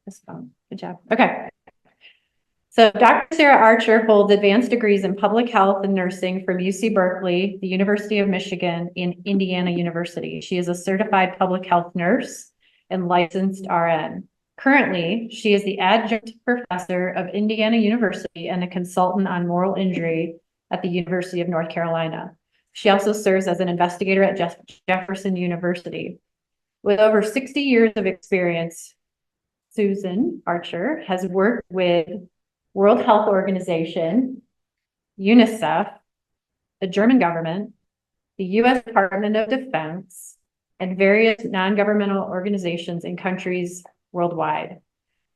this phone. Good job. Okay. So Dr. Sarah Archer holds advanced degrees in public health and nursing from UC Berkeley, the University of Michigan, and Indiana University. She is a certified public health nurse and licensed RN. Currently, she is the adjunct professor of Indiana University and a consultant on moral injury at the University of North Carolina. She also serves as an investigator at Jefferson University. With over 60 years of experience, Susan Archer has worked with World Health Organization, UNICEF, the German government, the U.S. Department of Defense, and various non-governmental organizations in countries worldwide.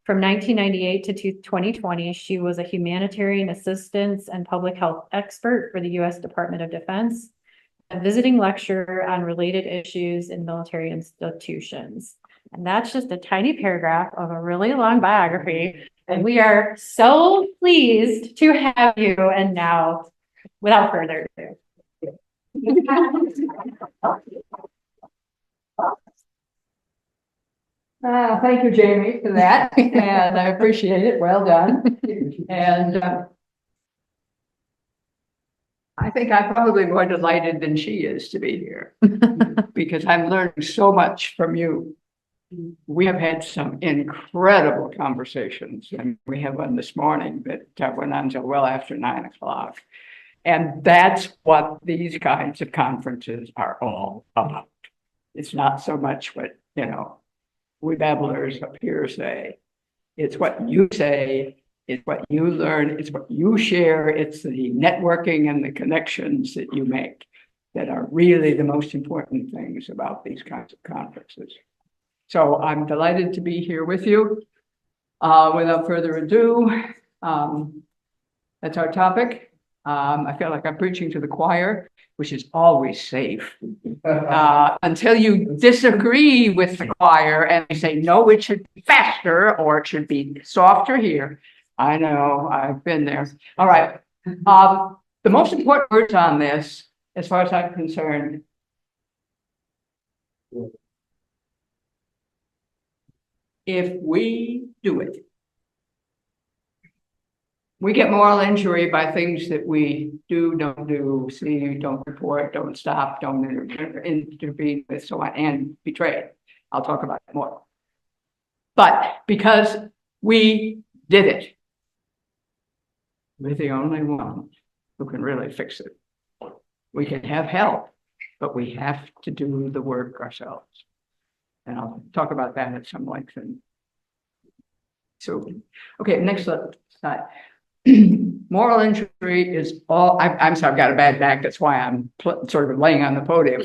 From 1998 to 2020, she was a humanitarian assistance and public health expert for the U.S. Department of Defense, a visiting lecturer on related issues in military institutions. And that's just a tiny paragraph of a really long biography. And we are so pleased to have you. And now, without further ado. Thank you, Jamie, for that. And I appreciate it. Well done. And I think I'm probably more delighted than she is to be here because I'm learning so much from you. We have had some incredible conversations, and we have one this morning that went on until well after 9 o'clock. And that's what these kinds of conferences are all about. It's not so much what, we babblers up here say. It's what you say, it's what you learn, it's what you share, it's the networking and the connections that you make that are really the most important things about these kinds of conferences. So I'm delighted to be here with you. Without further ado, that's our topic. I feel like I'm preaching to the choir, which is always safe until you disagree with the choir and they say, no, it should be faster or it should be softer here. I know, I've been there. All right. The most important words on this, as far as I'm concerned, if we do it, we get moral injury by things that we do, don't do, see, don't report, don't stop, don't intervene with, so on, and betray. I'll talk about it more. But because we did it, we're the only one who can really fix it. We can have help, but we have to do the work ourselves. And I'll talk about that at some length. And so, okay, next slide. Moral injury is all, I'm sorry, I've got a bad back. That's why I'm sort of laying on the podium.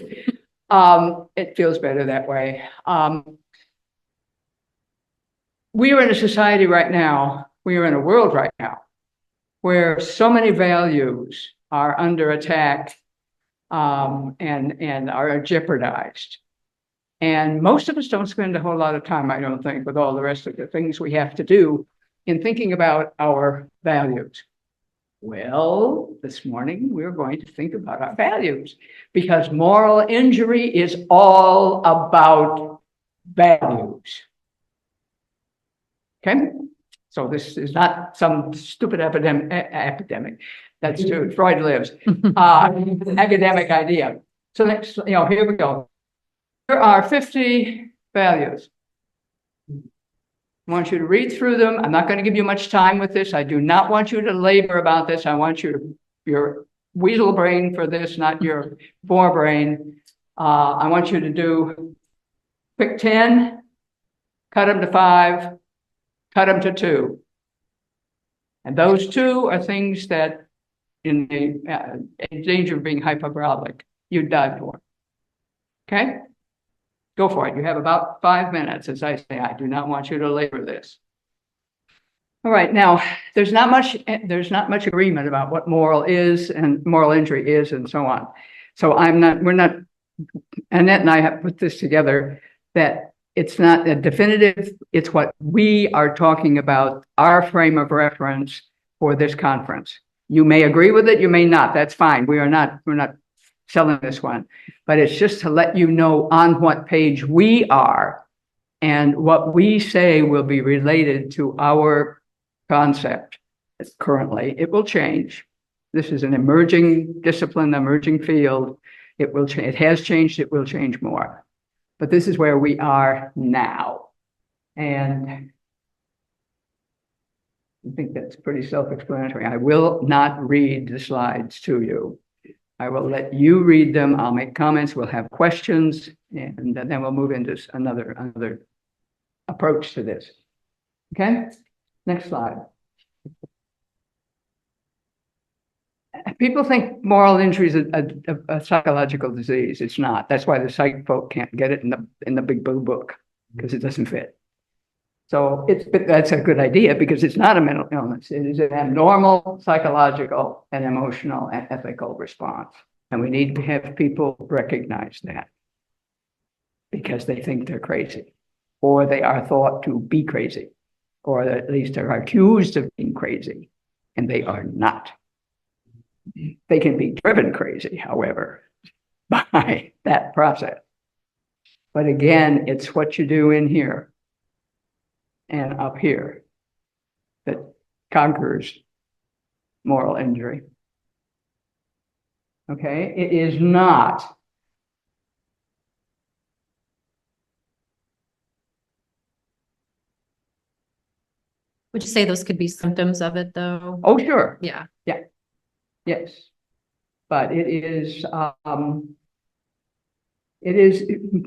It feels better that way. We are in a society right now, we are in a world right now, where so many values are under attack and are jeopardized. And most of us don't spend a whole lot of time, I don't think, with all the rest of the things we have to do in thinking about our values. Well, this morning we're going to think about our values because moral injury is all about values. Okay? So this is not some stupid epidemic. That's true. Freud lives. Academic idea. So next, here we go. There are 50 values. I want you to read through them. I'm not going to give you much time with this. I do not want you to labor about this. I want your weasel brain for this, not your forebrain. I want you to pick 10, cut them to 5, cut them to 2. And those 2 are things that in danger of being hyperbolic, you'd die for. Okay? Go for it. You have about 5 minutes. As I say, I do not want you to labor this. All right. Now, there's not much agreement about what moral is and moral injury is and so on. So Annette and I have put this together that it's not a definitive, it's what we are talking about, our frame of reference for this conference. You may agree with it, you may not. That's fine. We're not selling this one, but it's just to let you know on what page we are And what we say will be related to our concept currently. It will change. This is an emerging discipline, emerging field. It will change. It has changed. It will change more. But this is where we are now. And I think that's pretty self-explanatory. I will not read the slides to you. I will let you read them. I'll make comments. We'll have questions, and then we'll move into another approach to this. Okay, next slide. People think moral injury is a psychological disease. It's not. That's why the psych folk can't get it in the big blue book, because it doesn't fit. So that's a good idea, because it's not a mental illness. It is an abnormal psychological and emotional and ethical response. And we need to have people recognize that, because they think they're crazy, or they are thought to be crazy, or at least are accused of being crazy, and they are not. They can be driven crazy, however, by that process. But again, it's what you do in here and up here that conquers moral injury. Okay, it is not. Would you say those could be symptoms of it, though? Oh, sure. Yeah. Yeah. Yes. But it is,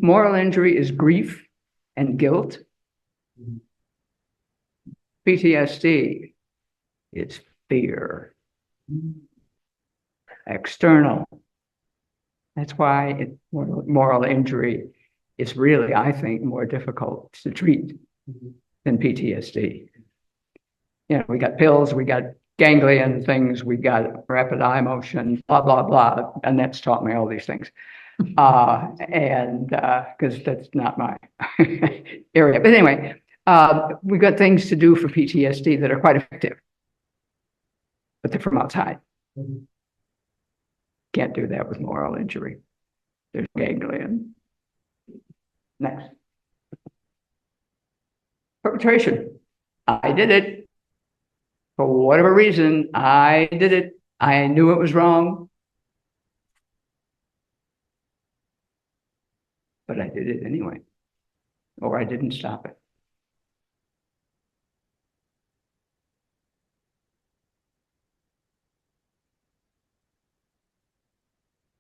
moral injury is grief and guilt. PTSD is fear. External. That's why moral injury is really, I think, more difficult to treat than PTSD. You know, we got pills, we got ganglion things, we got rapid eye motion, blah, blah, blah. And that's taught me all these things. Because that's not my area. But anyway, we've got things to do for PTSD that are quite effective, but they're from outside. Can't do that with moral injury. There's ganglion. Next. Perpetration. I did it. For whatever reason, I did it. I knew it was wrong, but I did it anyway, or I didn't stop it.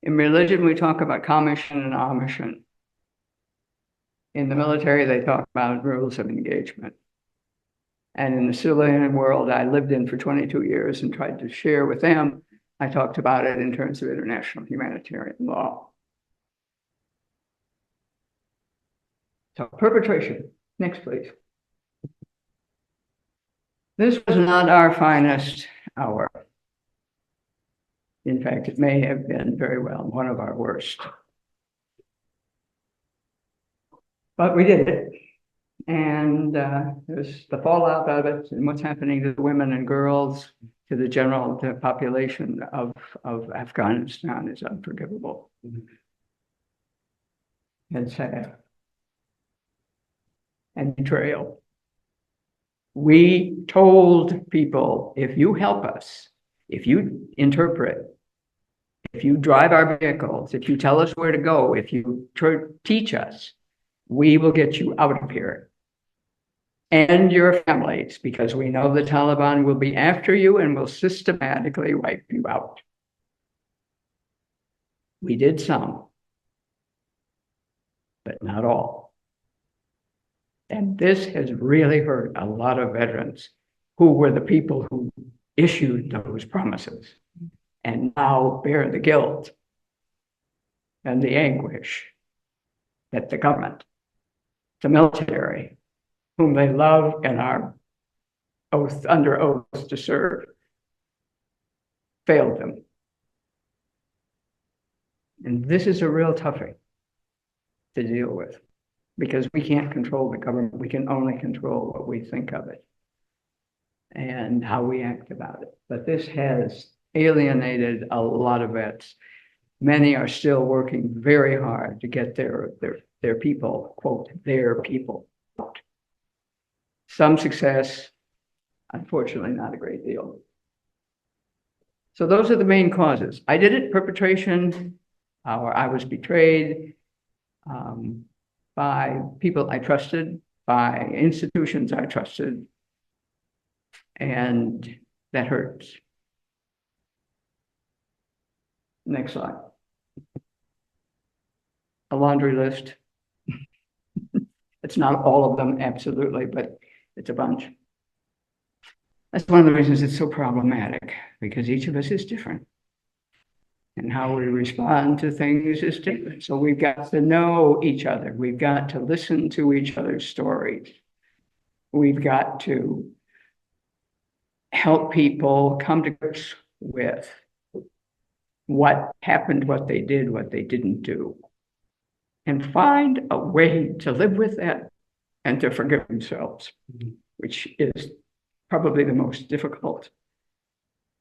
In religion, we talk about commission and omission. In the military, they talk about rules of engagement. And in the civilian world I lived in for 22 years and tried to share with them, I talked about it in terms of international humanitarian law. So perpetration. Next, please. This was not our finest hour. In fact, it may have been very well one of our worst. But we did it. And there's the fallout of it and what's happening to the women and girls, to the general population of Afghanistan is unforgivable. And sad. And betrayal. We told people, if you help us, if you interpret, if you drive our vehicles, if you tell us where to go, if you teach us, we will get you out of here. And your families, because we know the Taliban will be after you and will systematically wipe you out. We did some, but not all. And this has really hurt a lot of veterans who were the people who issued those promises and now bear the guilt and the anguish that the government, the military, whom they love and are under oath to serve, failed them. And this is a real toughie to deal with, because we can't control the government. We can only control what we think of it and how we act about it. But this has alienated a lot of vets. Many are still working very hard to get their people, quote, their people, some success, unfortunately not a great deal. So those are the main causes. I did it, perpetration, or I was betrayed by people I trusted, by institutions I trusted, and that hurts. Next slide. A laundry list. It's not all of them, absolutely, but it's a bunch. That's one of the reasons it's so problematic, because each of us is different. And how we respond to things is different. So we've got to know each other. We've got to listen to each other's stories. We've got to help people come to grips with what happened, what they did, what they didn't do, and find a way to live with that and to forgive themselves, which is probably the most difficult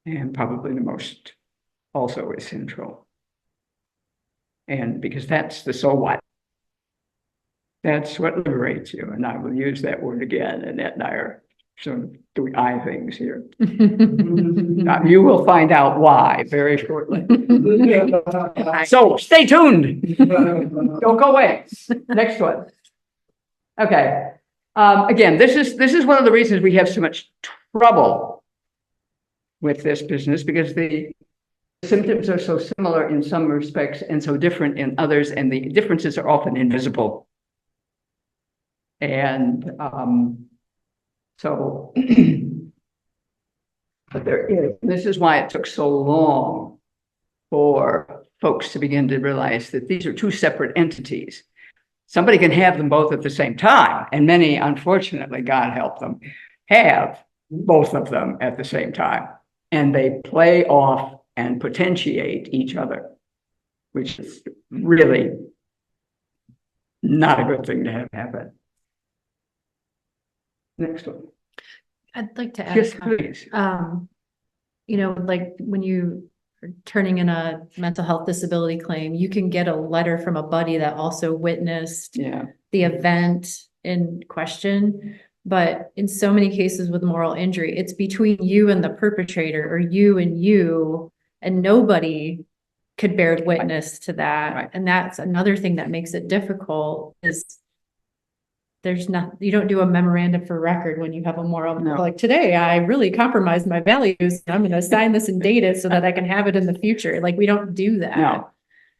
and probably the most also essential. And because that's the so what. That's what liberates you. And I will use that word again. And Annette and I are sort of doing I things here. You will find out why very shortly. So stay tuned. Don't go away. Next one. Okay. Again, this is one of the reasons we have so much trouble with this business, because the symptoms are so similar in some respects and so different in others, and the differences are often invisible. And so, but this is why it took so long for folks to begin to realize that these are two separate entities. Somebody can have them both at the same time, and many, unfortunately, God help them, have both of them at the same time, and they play off and potentiate each other, which is really not a good thing to have happen. Next one. I'd like to add, Yes, please. like when you are turning in a mental health disability claim, you can get a letter from a buddy that also witnessed the event in question. But in so many cases with moral injury, it's between you and the perpetrator, or you, and nobody could bear witness to that. Right. And that's another thing that makes it difficult, is you don't do a memorandum for record when you have a moral, like today, I really compromised my values. I'm going to sign this and date it so that I can have it in the future. Like, we don't do that. No.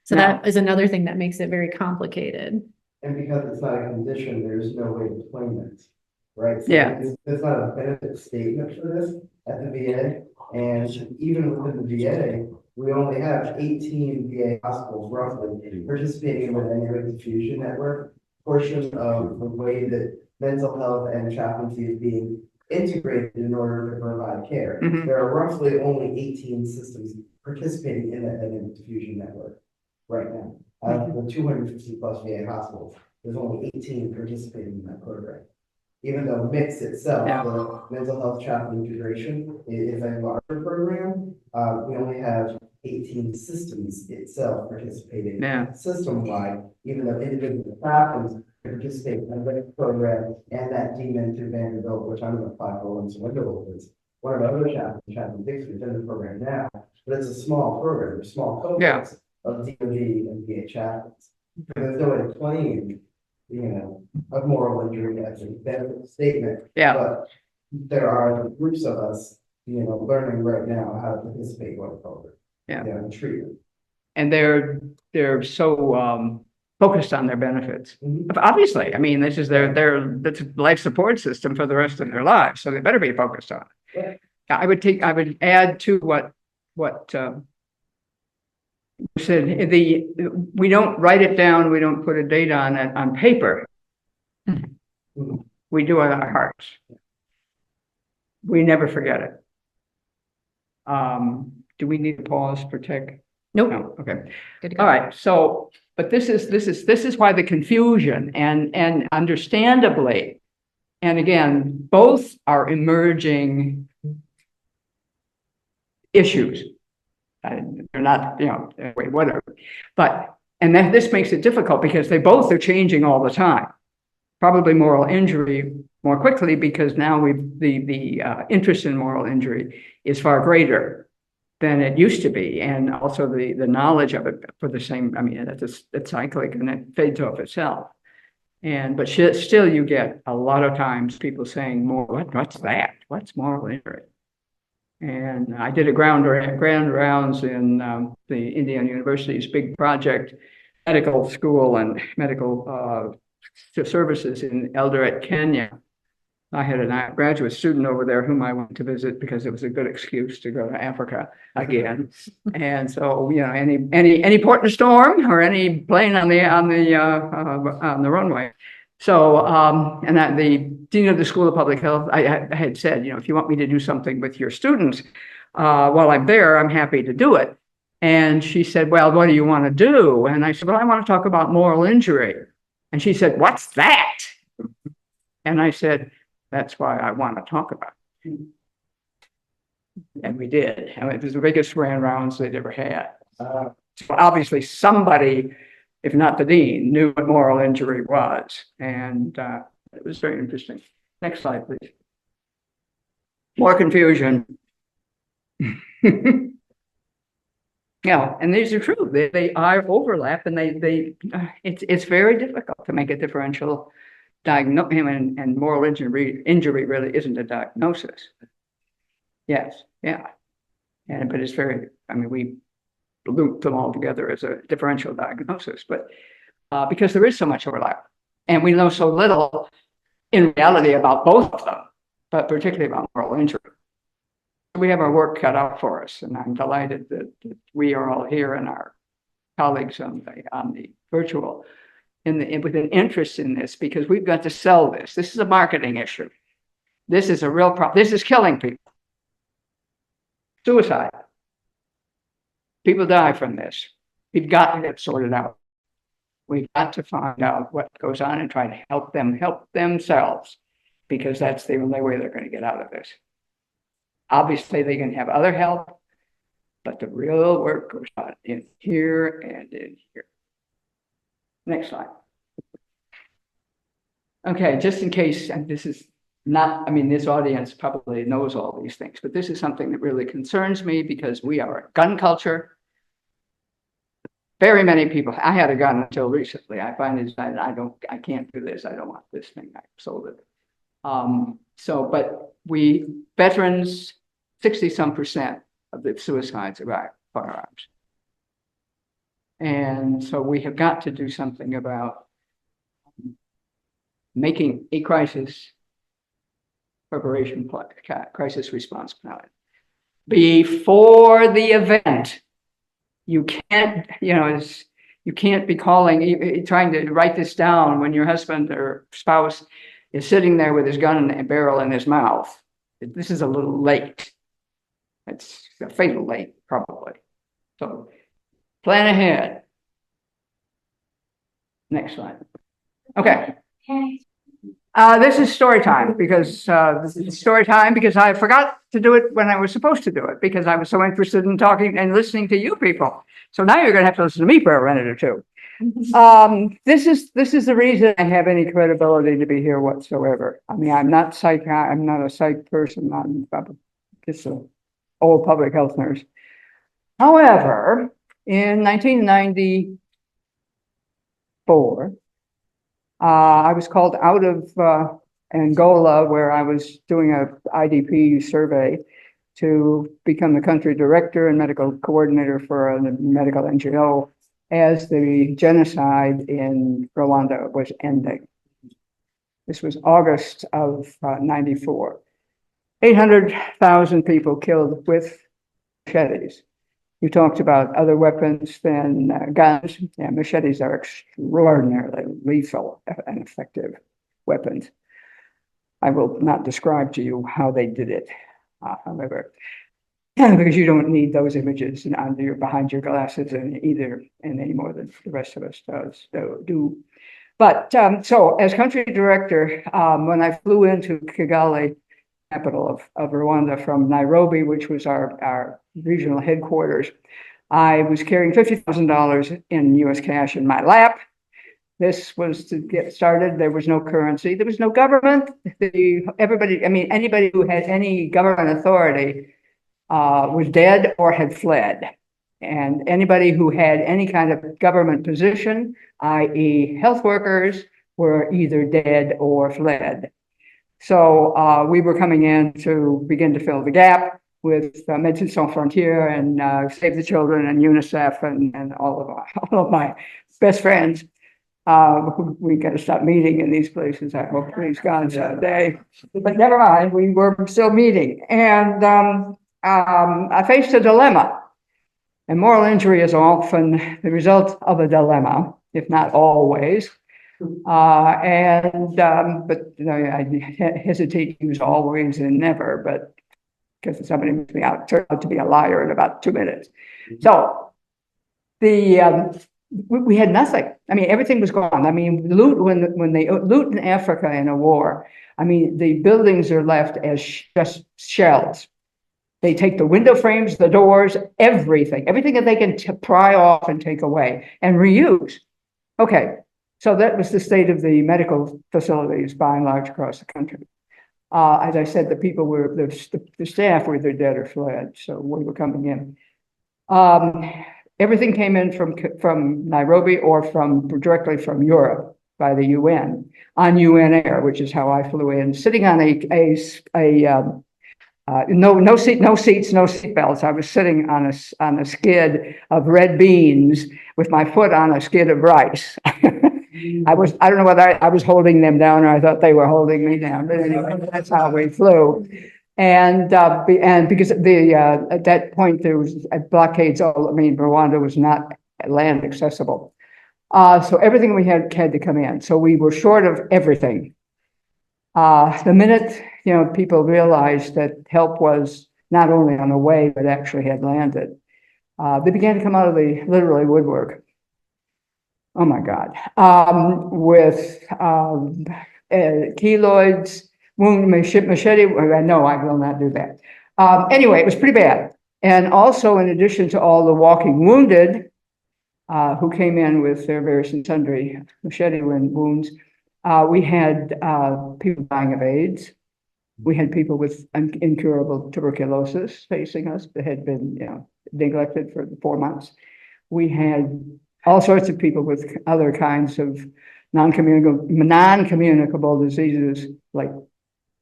So that is another thing that makes it very complicated. And because it's not a condition, there's no way to claim it, right? So Yeah. there's not a benefit statement for this at the VA. And even within the VA, we only have 18 VA hospitals roughly participating in the Injurious diffusion network portion of the way that mental health and chaplaincy is being integrated in order to provide care. Mhm. There are roughly only 18 systems participating in that diffusion network right now. Out of the 250 plus VA hospitals, there's only 18 participating in that program. Even though MIX itself, the mental health chaplain integration, is a larger program, we only have 18 systems itself participating system-wide, even though individual chaplains participate in that program and that demon to Vanderbilt, which I'm going to apply for once window is. One of our other chaplains, Chaplain Dixon, is in the program now, but it's a small program, there's small cohorts of DOD and VA chaplains. There's no way to claim, a moral injury as a benefit statement. But there are groups of us, learning right now how to participate going forward. In treatment. And they're so focused on their benefits. Mm-hmm. Obviously, I mean, this is that's a life support system for the rest of their lives, so they better be focused on it. I would add to what you said, we don't write it down, we don't put a date on it on paper. Mm-hmm. We do it in our hearts. We never forget it. Do we need to pause for tech? Nope. No. Okay. Good to go. All right. So, but this is why the confusion, and understandably, and again, both are emerging issues. They're not, whatever. But, and then this makes it difficult because they both are changing all the time. probably moral injury more quickly because now the interest in moral injury is far greater than it used to be. And also the knowledge of it for the same, I mean, it's cyclic and it fades off itself. But still you get a lot of times people saying what's that? What's moral injury? And I did a grand rounds in the Indiana University's big project, medical school and medical services in Eldoret, Kenya. I had a graduate student over there whom I went to visit because it was a good excuse to go to Africa again. And so, you know, any port in a storm or any plane on the runway. So, and that the dean of the School of Public Health, I had said, you know, if you want me to do something with your students while I'm there, I'm happy to do it. And she said, well, what do you want to do? And I said, well, I want to talk about moral injury. And she said, what's that? And I said, that's why I want to talk about it. And we did. And it was the biggest grand rounds they'd ever had. So obviously somebody, if not the dean, knew what moral injury was. And it was very interesting. Next slide, please. More confusion. Yeah, and these are true. They are overlap, and it's very difficult to make a differential diagnosis. And moral injury really isn't a diagnosis. Yes, yeah, but it's very. I mean, we loop them all together as a differential diagnosis, but because there is so much overlap, and we know so little in reality about both of them, but particularly about moral injury. We have our work cut out for us, and I'm delighted that we are all here and our colleagues on the virtual with an interest in this, because we've got to sell this. This is a marketing issue. This is a real problem. This is killing people. Suicide. People die from this. We've got to get sorted out. We've got to find out what goes on and try to help them help themselves, because that's the only way they're going to get out of this. Obviously, they can have other help, but the real work goes on in here and in here. Next slide. Okay, just in case, and this is not, I mean, this audience probably knows all these things, but this is something that really concerns me because we are a gun culture. Very many people, I had a gun until recently. I finally decided I can't do this. I don't want this thing. I sold it. But veterans, 60-some% of the suicides are firearms. And so we have got to do something about making a crisis preparation plan, crisis response plan. Before the event, you can't, you can't be trying to write this down when your husband or spouse is sitting there with his gun and barrel in his mouth. This is a little late. It's a fatal late, probably. So plan ahead. Next slide. Okay. This is story time because I forgot to do it when I was supposed to do it because I was so interested in talking and listening to you people. So now you're going to have to listen to me for a minute or two. This is the reason I have any credibility to be here whatsoever. I mean, I'm not a psych person. I'm just an old public health nurse. However, in 1994, I was called out of Angola, where I was doing a IDP survey, to become the country director and medical coordinator for a medical NGO as the genocide in Rwanda was ending. This was August of 94. 800,000 people killed with machetes. You talked about other weapons than guns. Yeah, machetes are extraordinarily lethal and effective weapons. I will not describe to you how they did it, however, because you don't need those images behind your glasses any more than the rest of us do. But so as country director, when I flew into Kigali, capital of Rwanda, from Nairobi, which was our regional headquarters, I was carrying $50,000 in US cash in my lap this was to get started. There was no currency. There was no government. Everybody, I mean, anybody who had any government authority was dead or had fled. And anybody who had any kind of government position, i.e. health workers, were either dead or fled. So we were coming in to begin to fill the gap with Médecins Sans Frontières and Save the Children and UNICEF and all of my best friends. We got to stop meeting in these places. I hope, please God, someday. But never mind, we were still meeting. And I faced a dilemma. And moral injury is often the result of a dilemma, if not always. But you know, I hesitate to use always and never, but because somebody makes me out, turned out to be a liar in about 2 minutes. So we had nothing. I mean, everything was gone. I mean, loot when they loot in Africa in a war, I mean, the buildings are left as just shells. They take the window frames, the doors, everything that they can pry off and take away and reuse. Okay, so that was the state of the medical facilities by and large across the country. As I said, the people were, the staff were either dead or fled, so we were coming in. Everything came in from Nairobi or directly from Europe by the UN on UN Air, which is how I flew in, sitting on no seats, no seat belts. I was sitting on a skid of red beans with my foot on a skid of rice. I don't know whether I was holding them down or I thought they were holding me down, but anyway, that's how we flew. And because at that point there was blockades all, I mean, Rwanda was not land accessible. So everything we had to come in. So we were short of everything. The minute, you know, people realized that help was not only on the way, but actually had landed, they began to come out of the literally woodwork. Oh my God. With keloids, wound machete. No, I will not do that. Anyway, it was pretty bad. And also, in addition to all the walking wounded who came in with their various and sundry machete wounds, we had people dying of AIDS. We had people with incurable tuberculosis facing us that had been, you know, neglected for 4 months. We had all sorts of people with other kinds of non-communicable diseases like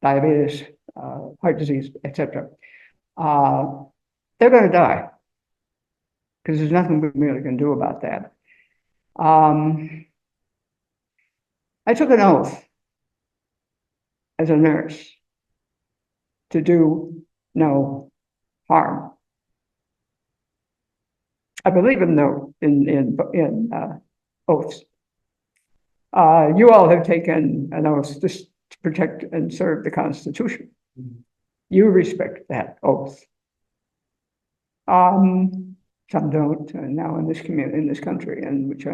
diabetes, heart disease, etc. They're going to die because there's nothing we really can do about that. I took an oath as a nurse to do no harm. I believe in oaths. You all have taken an oath to protect and serve the Constitution. You respect that oath. Some don't now in this community, in this country, and which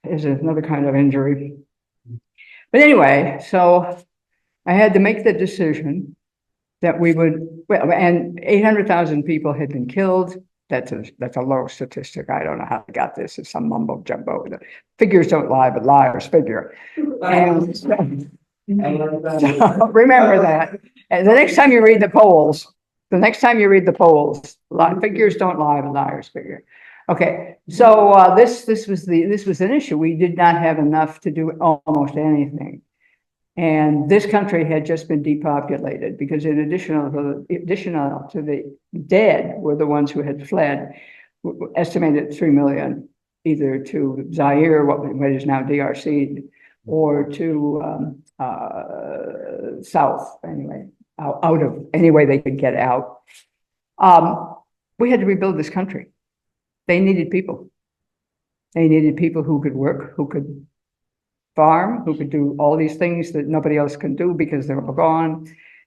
is another kind of injury. But anyway, so I had to make the decision that we would, well, and 800,000 people had been killed. That's a low statistic. I don't know how I got this. It's some mumbo jumbo. The figures don't lie, but liars figure. And so remember that. And the next time you read the polls, figures don't lie, but liars figure. Okay, so this was an issue. We did not have enough to do almost anything. And this country had just been depopulated because in addition to the dead were the ones who had fled, estimated 3 million, either to Zaire, what is now DRC, or to South, anyway, out of any way they could get out. We had to rebuild this country. They needed people. They needed people who could work, who could farm, who could do all these things that nobody else can do because they're all gone.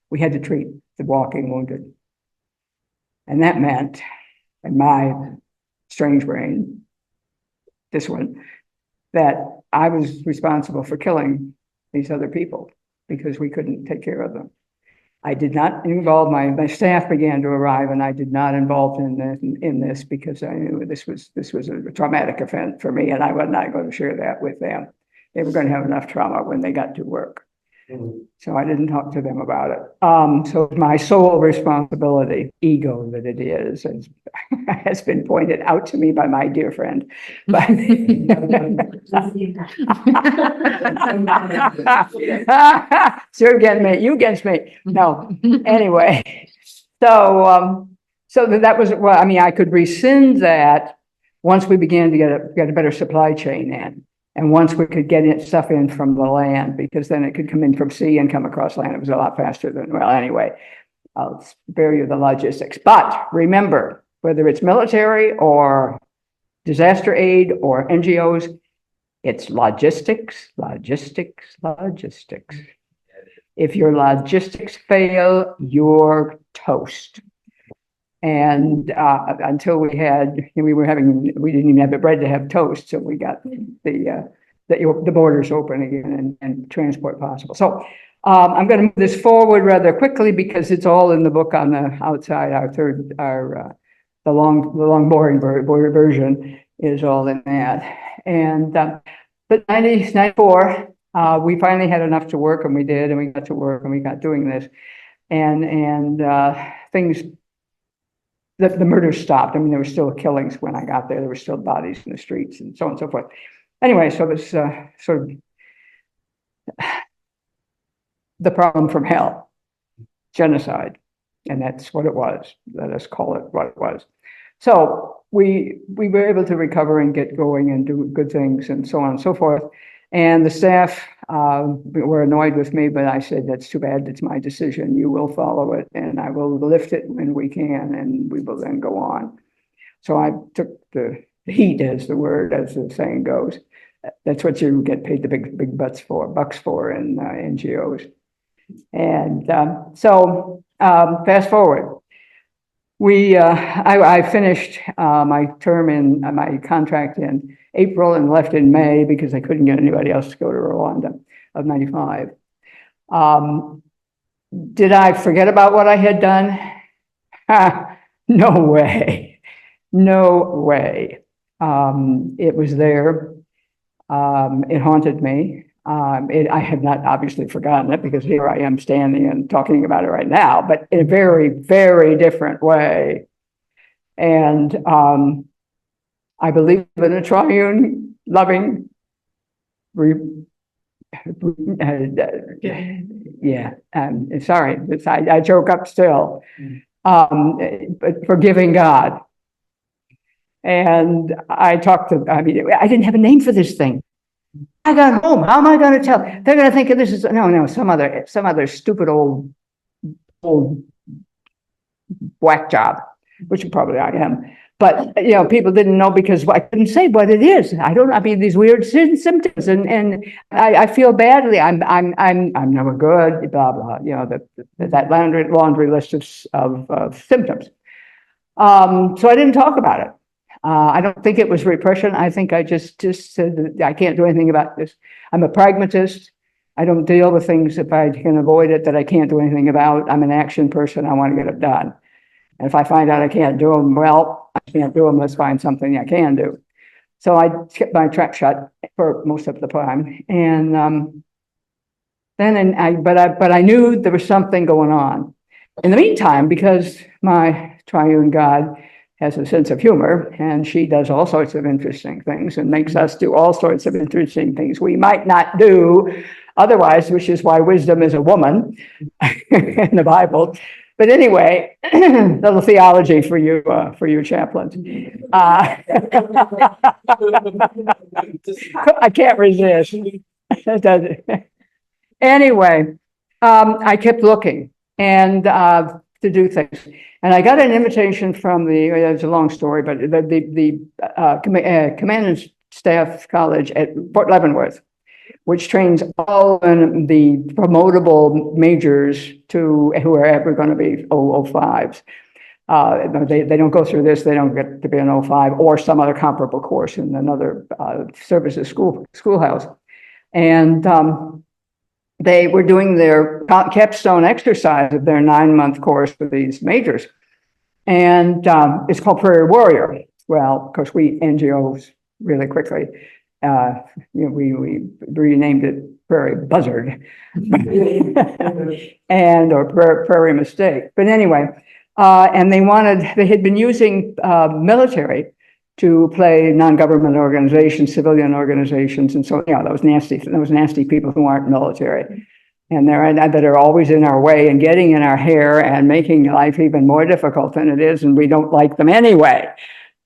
We had to treat the walking wounded. And that meant, in my strange brain, this one, that I was responsible for killing these other people because we couldn't take care of them. I did not involve my staff began to arrive, and I did not involve in this because I knew this was a traumatic event for me, and I was not going to share that with them. They were going to have enough trauma when they got to work. So I didn't talk to them about it. So my sole responsibility, ego that it is, has been pointed out to me by my dear friend. But so again, me, you against me. No, anyway. So that was, well, I mean, I could rescind that once we began to get a better supply chain in. And once we could get stuff in from the land, because then it could come in from sea and come across land. It was a lot faster than, well, anyway, I'll spare you the logistics. But remember, whether it's military or disaster aid or NGOs, it's logistics, logistics, logistics. If your logistics fail, you're toast. And until we didn't even have the bread to have toast, so we got the borders open again and transport possible. So I'm going to move this forward rather quickly because it's all in the book on the outside. The long boring version is all in that. And but 94, we finally had enough to work, and we did, and we got to work, and we got doing this, and things. The murders stopped. I mean, there were still killings when I got there. There were still bodies in the streets and so on and so forth. Anyway, so this sort of the problem from hell, genocide, and that's what it was. Let us call it what it was. So we were able to recover and get going and do good things and so on and so forth. And the staff were annoyed with me, but I said, that's too bad. It's my decision. You will follow it, and I will lift it when we can, and we will then go on. So I took the heat, as the saying goes. That's what you get paid the big bucks for in NGOs. And so fast forward. I finished my term in my contract in April and left in May because I couldn't get anybody else to go to Rwanda of 95. Did I forget about what I had done? No way. No way. It was there. It haunted me. I have not obviously forgotten it because here I am standing and talking about it right now, but in a very, very different way. And I believe in a triune, loving, sorry, I choke up still, but forgiving God. And I didn't have a name for this thing. I got home. How am I going to tell? They're going to think of this as some other stupid old whack job, which probably I am. But people didn't know because I couldn't say what it is. These weird symptoms, and I feel badly. I'm never good. Blah blah. That laundry list of symptoms. So I didn't talk about it. I don't think it was repression. I think I just said that I can't do anything about this. I'm a pragmatist. I don't deal with things if I can avoid it that I can't do anything about. I'm an action person. I want to get it done. And if I find out I can't do them, well, I can't do them. Let's find something I can do. So I kept my trap shut for most of the time. And but I knew there was something going on. In the meantime, because my triune God has a sense of humor, and she does all sorts of interesting things and makes us do all sorts of interesting things we might not do otherwise, which is why wisdom is a woman in the Bible. But anyway, little theology for you chaplains. I can't resist. Anyway, I kept looking and to do things. And I got an invitation from it's a long story, but the Command and Staff College at Fort Leavenworth, which trains all the promotable majors to who are ever going to be 005s. They don't go through this. They don't get to be an 05 or some other comparable course in another services schoolhouse. And they were doing their capstone exercise of their 9-month course for these majors. And it's called Prairie Warrior. Well, of course, we NGOs really quickly, we renamed it Prairie Buzzard and or Prairie Mistake. But anyway, and they had been using military to play non-government organizations, civilian organizations, and so those nasty people who aren't military, and that are always in our way and getting in our hair and making life even more difficult than it is, and we don't like them anyway.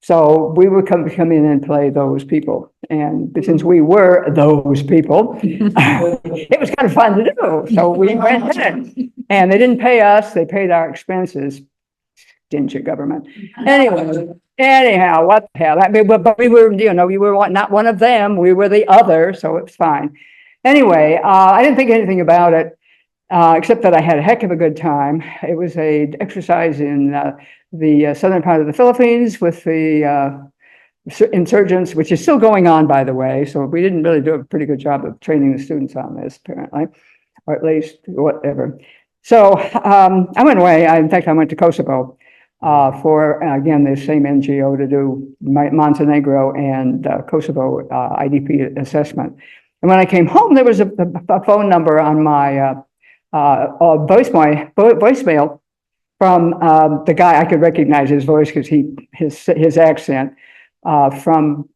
So we would come in and play those people, and since we were those people, it was kind of fun to do. So we went in, and they didn't pay us; they paid our expenses. Stingy government. Anyhow, what the hell? I mean, but we were, we were not one of them. We were the other, so it's fine. Anyway, I didn't think anything about it, except that I had a heck of a good time. It was a exercise in the southern part of the Philippines with the insurgents, which is still going on, by the way. So we didn't really do a pretty good job of training the students on this, apparently, or at least whatever. So I went away. In fact, I went to Kosovo for, again, the same NGO to do Montenegro and Kosovo IDP assessment. And when I came home, there was a phone number on my voicemail from the guy. I could recognize his voice because his accent from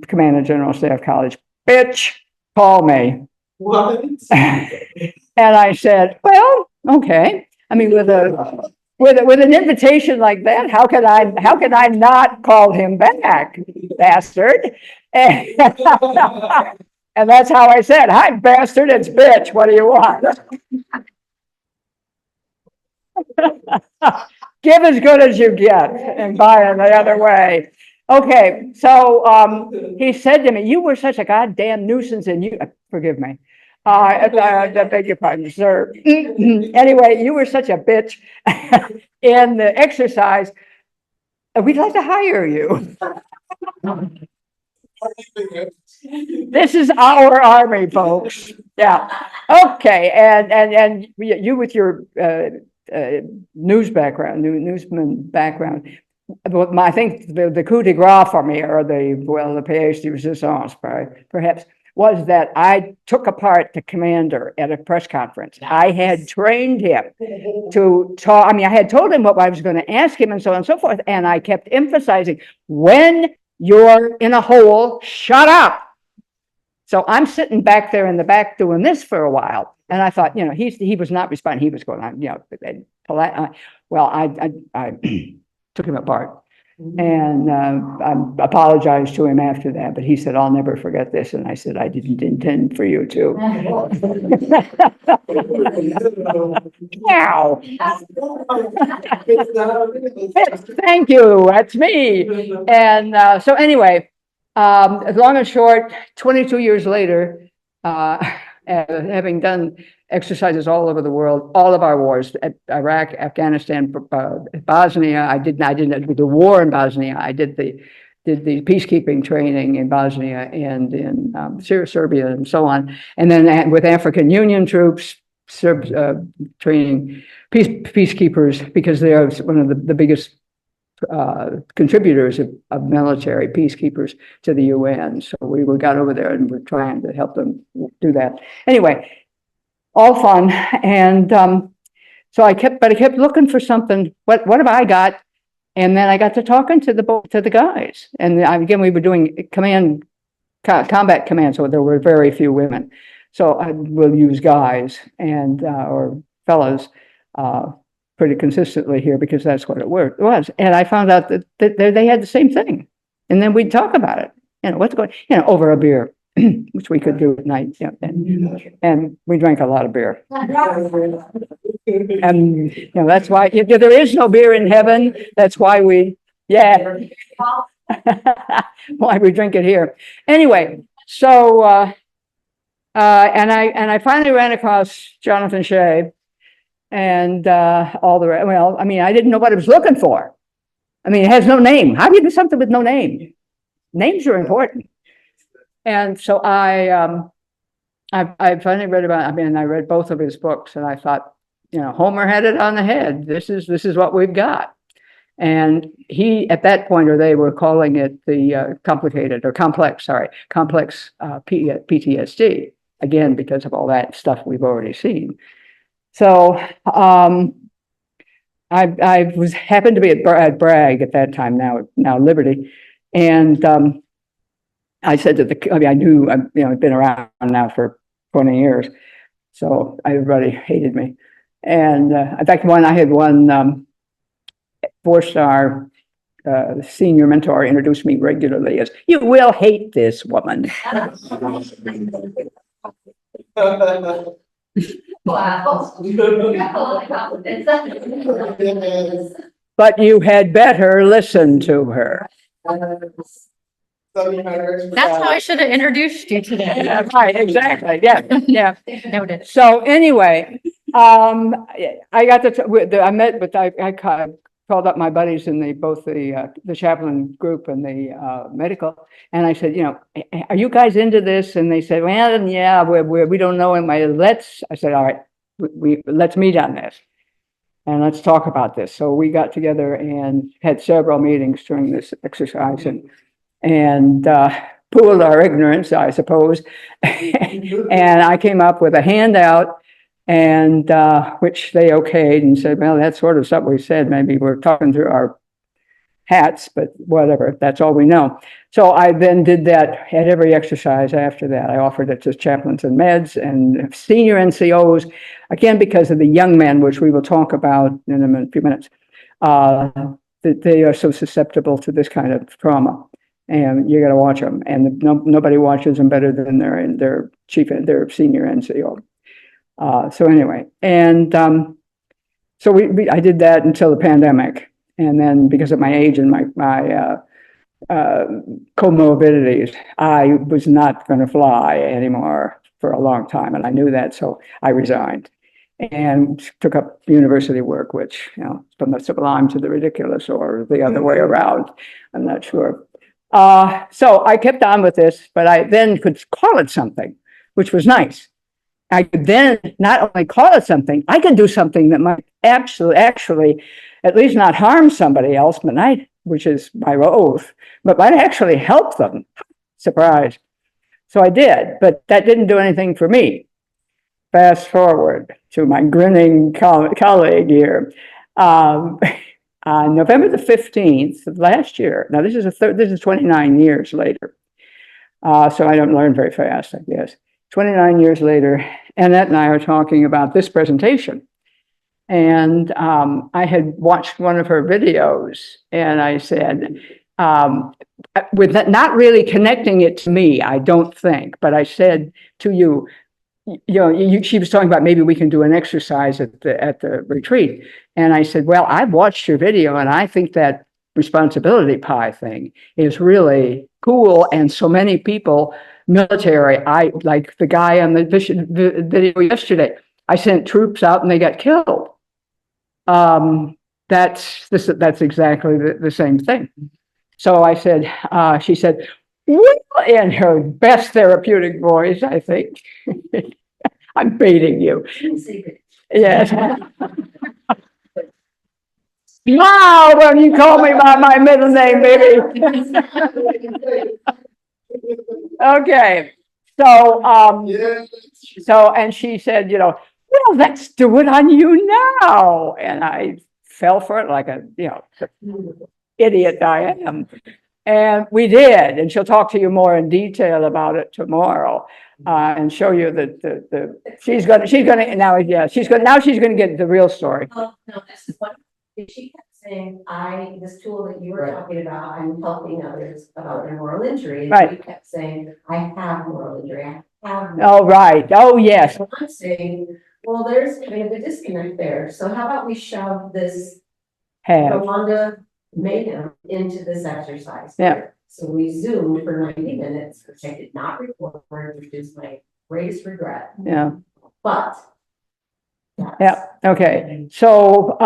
Command General Staff College. Bitch, call me. What? And I said, well, okay. I mean, with an invitation like that, how can I not call him back, bastard? And that's how I said, hi, bastard, it's bitch. What do you want? Give as good as you get and buy it the other way. Okay, so he said to me, you were such a goddamn nuisance, and you, forgive me. I beg your pardon, sir. Anyway, you were such a bitch in the exercise. We'd like to hire you. This is our army, folks. Yeah. Okay. And you with your news background, newsman background. I think the coup de grace for me, or the pièce de résistance, perhaps, was that I took apart the commander at a press conference. I had trained him to talk. I mean, I had told him what I was going to ask him and so on and so forth. And I kept emphasizing, when you're in a hole, shut up. So I'm sitting back there in the back doing this for a while. And I thought, he was not responding. He was going on, polite. Well, I took him apart. And I apologized to him after that, but he said, I'll never forget this. And I said, I didn't intend for you to. Now. Thank you. That's me. And so anyway, long and short, 22 years later, having done exercises all over the world, all of our wars, Iraq, Afghanistan, Bosnia. I didn't do the war in Bosnia. I did the peacekeeping training in Bosnia and in Serbia and so on. And then with African Union troops, training peacekeepers, because they are one of the biggest contributors of military peacekeepers to the UN. So we got over there and we're trying to help them do that. Anyway, all fun. And so I kept looking for something. What have I got? And then I got to talking to the guys. And again, we were doing combat command, so there were very few women. So I will use guys and or fellows pretty consistently here, because that's what it was. And I found out that they had the same thing. And then we'd talk about it. What's going, over a beer, which we could do at night. And we drank a lot of beer. And, that's why there is no beer in heaven. That's why why we drink it here. Anyway, so, and I finally ran across Jonathan Shea. And all the rest. Well, I mean, I didn't know what I was looking for. I mean, it has no name. How do you do something with no name? Names are important. And so I I finally read about, I mean, I read both of his books and I thought, Homer had it on the head. This is what we've got. And he, at that point, or they were calling it the complex PTSD, again, because of all that stuff we've already seen. So I was happened to be at Bragg at that time, now Liberty, and I said to I knew, I've been around now for 20 years, so everybody hated me. And in fact, I had one 4-star senior mentor introduce me regularly as, "You will hate this woman." Wow. But you had better listen to her. That's how I should have introduced you today. Yeah, right, exactly. Yeah. Noted. So anyway, I got I met with, I called up my buddies in both the chaplain group and the medical, and I said, are you guys into this? And they said, well, yeah, we don't know. And I said, all right, let's meet on this and let's talk about this. So we got together and had several meetings during this exercise and pooled our ignorance, I suppose. And I came up with a handout, and which they okayed and said, well, that's sort of stuff we said. Maybe we're talking through our hats, but whatever, that's all we know. So I then did that at every exercise after that. I offered it to chaplains and meds and senior NCOs, again, because of the young men, which we will talk about in a few minutes, that they are so susceptible to this kind of trauma. And you got to watch them, and nobody watches them better than their senior NCO. So anyway, and so I did that until the pandemic, and then because of my age and my comorbidities, I was not going to fly anymore for a long time, and I knew that, so I resigned and took up university work, which, from the sublime to the ridiculous, or the other way around, I'm not sure. So I kept on with this, but I then could call it something, which was nice. I could then not only call it something, I could do something that might actually at least not harm somebody else, which is my oath, but might actually help them. Surprise. So I did, but that didn't do anything for me. Fast forward to my grinning colleague here. On November the 15th of last year, now this is 29 years later, so I don't learn very fast, I guess. 29 years later, Annette and I are talking about this presentation. And I had watched one of her videos, and I said, with that, not really connecting it to me, I don't think, but I said to you, she was talking about maybe we can do an exercise at the retreat. And I said, well, I've watched your video, and I think that responsibility pie thing is really cool. And so many people, military, I like the guy on the video yesterday, I sent troops out and they got killed. That's exactly the same thing. So I said, she said, well, in her best therapeutic voice, I think. I'm baiting you. Yes. Wow, when you call me by my middle name, baby. Okay. So, and she said, well, let's do it on you now. And I fell for it like a, idiot I am. And we did, and she'll talk to you more in detail about it tomorrow, and show you that she's gonna now she's gonna get the real story. Oh, no, this is what she kept saying. This tool that you were talking about, I'm helping others about their moral injury. And right. She kept saying, I have moral injury. I have. Oh, right. Oh, yes. So I'm saying, well, there's kind of a disconnect there. So how about we shove this Rwanda mayhem into this exercise? Yeah. So we zoomed for 90 minutes, which I did not record, which is my greatest regret. Yeah. But yeah. Okay. So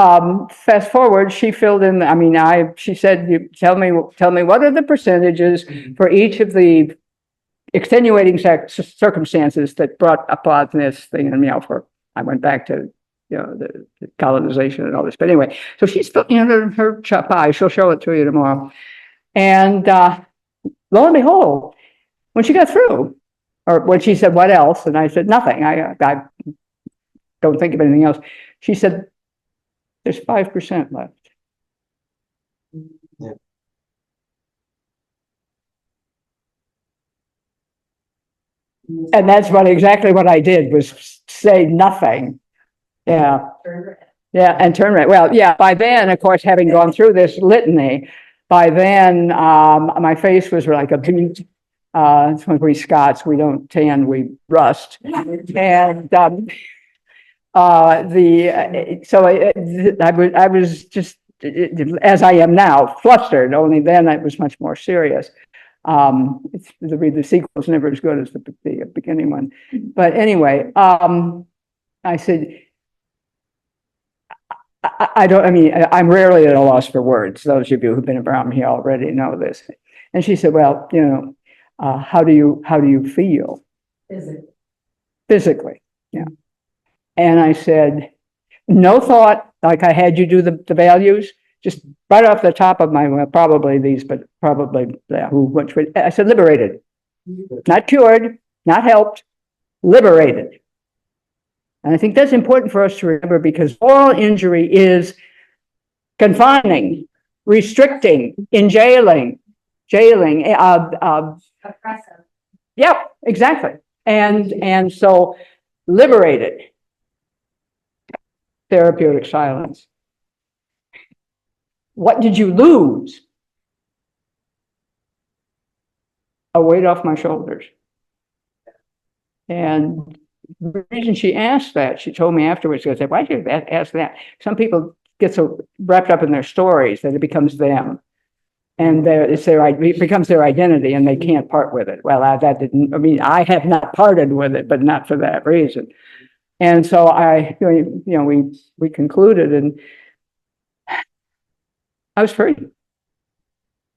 fast forward, she filled in. I mean, she said, "You tell me what are the percentages for each of the extenuating circumstances that brought upon this thing, and I went back to the colonization and all this. But anyway, so she's her pie. She'll show it to you tomorrow. And lo and behold, when she got through, or when she said, "What else?" and I said, "Nothing. I don't think of anything else." She said, "There's 5% left." Yeah. And that's exactly what I did, was say nothing. Yeah. Yeah, and turn red. Well, yeah, by then, of course, having gone through this litany, by then, my face was like a beet. It's when we Scots, we don't tan, we rust. And I was just, as I am now, flustered, only then it was much more serious. The sequel is never as good as the beginning one. But anyway, I said, I'm rarely at a loss for words. Those of you who've been around me already know this. And she said, "Well, how do you feel?" Physically, yeah. And I said, "No thought, like I had you do the values, just right off the top of my, well, probably these, but probably, yeah, I said, liberated, not cured, not helped, liberated." And I think that's important for us to remember, because oral injury is confining, restricting, jailing. Oppressive. Yep, exactly. And so liberated, therapeutic silence. What did you lose? A weight off my shoulders. And the reason she asked that, she told me afterwards, she said, "Why did you ask that?" Some people get so wrapped up in their stories that it becomes them. And it becomes their identity, and they can't part with it. Well, I have not parted with it, but not for that reason. And so we concluded, and I was free.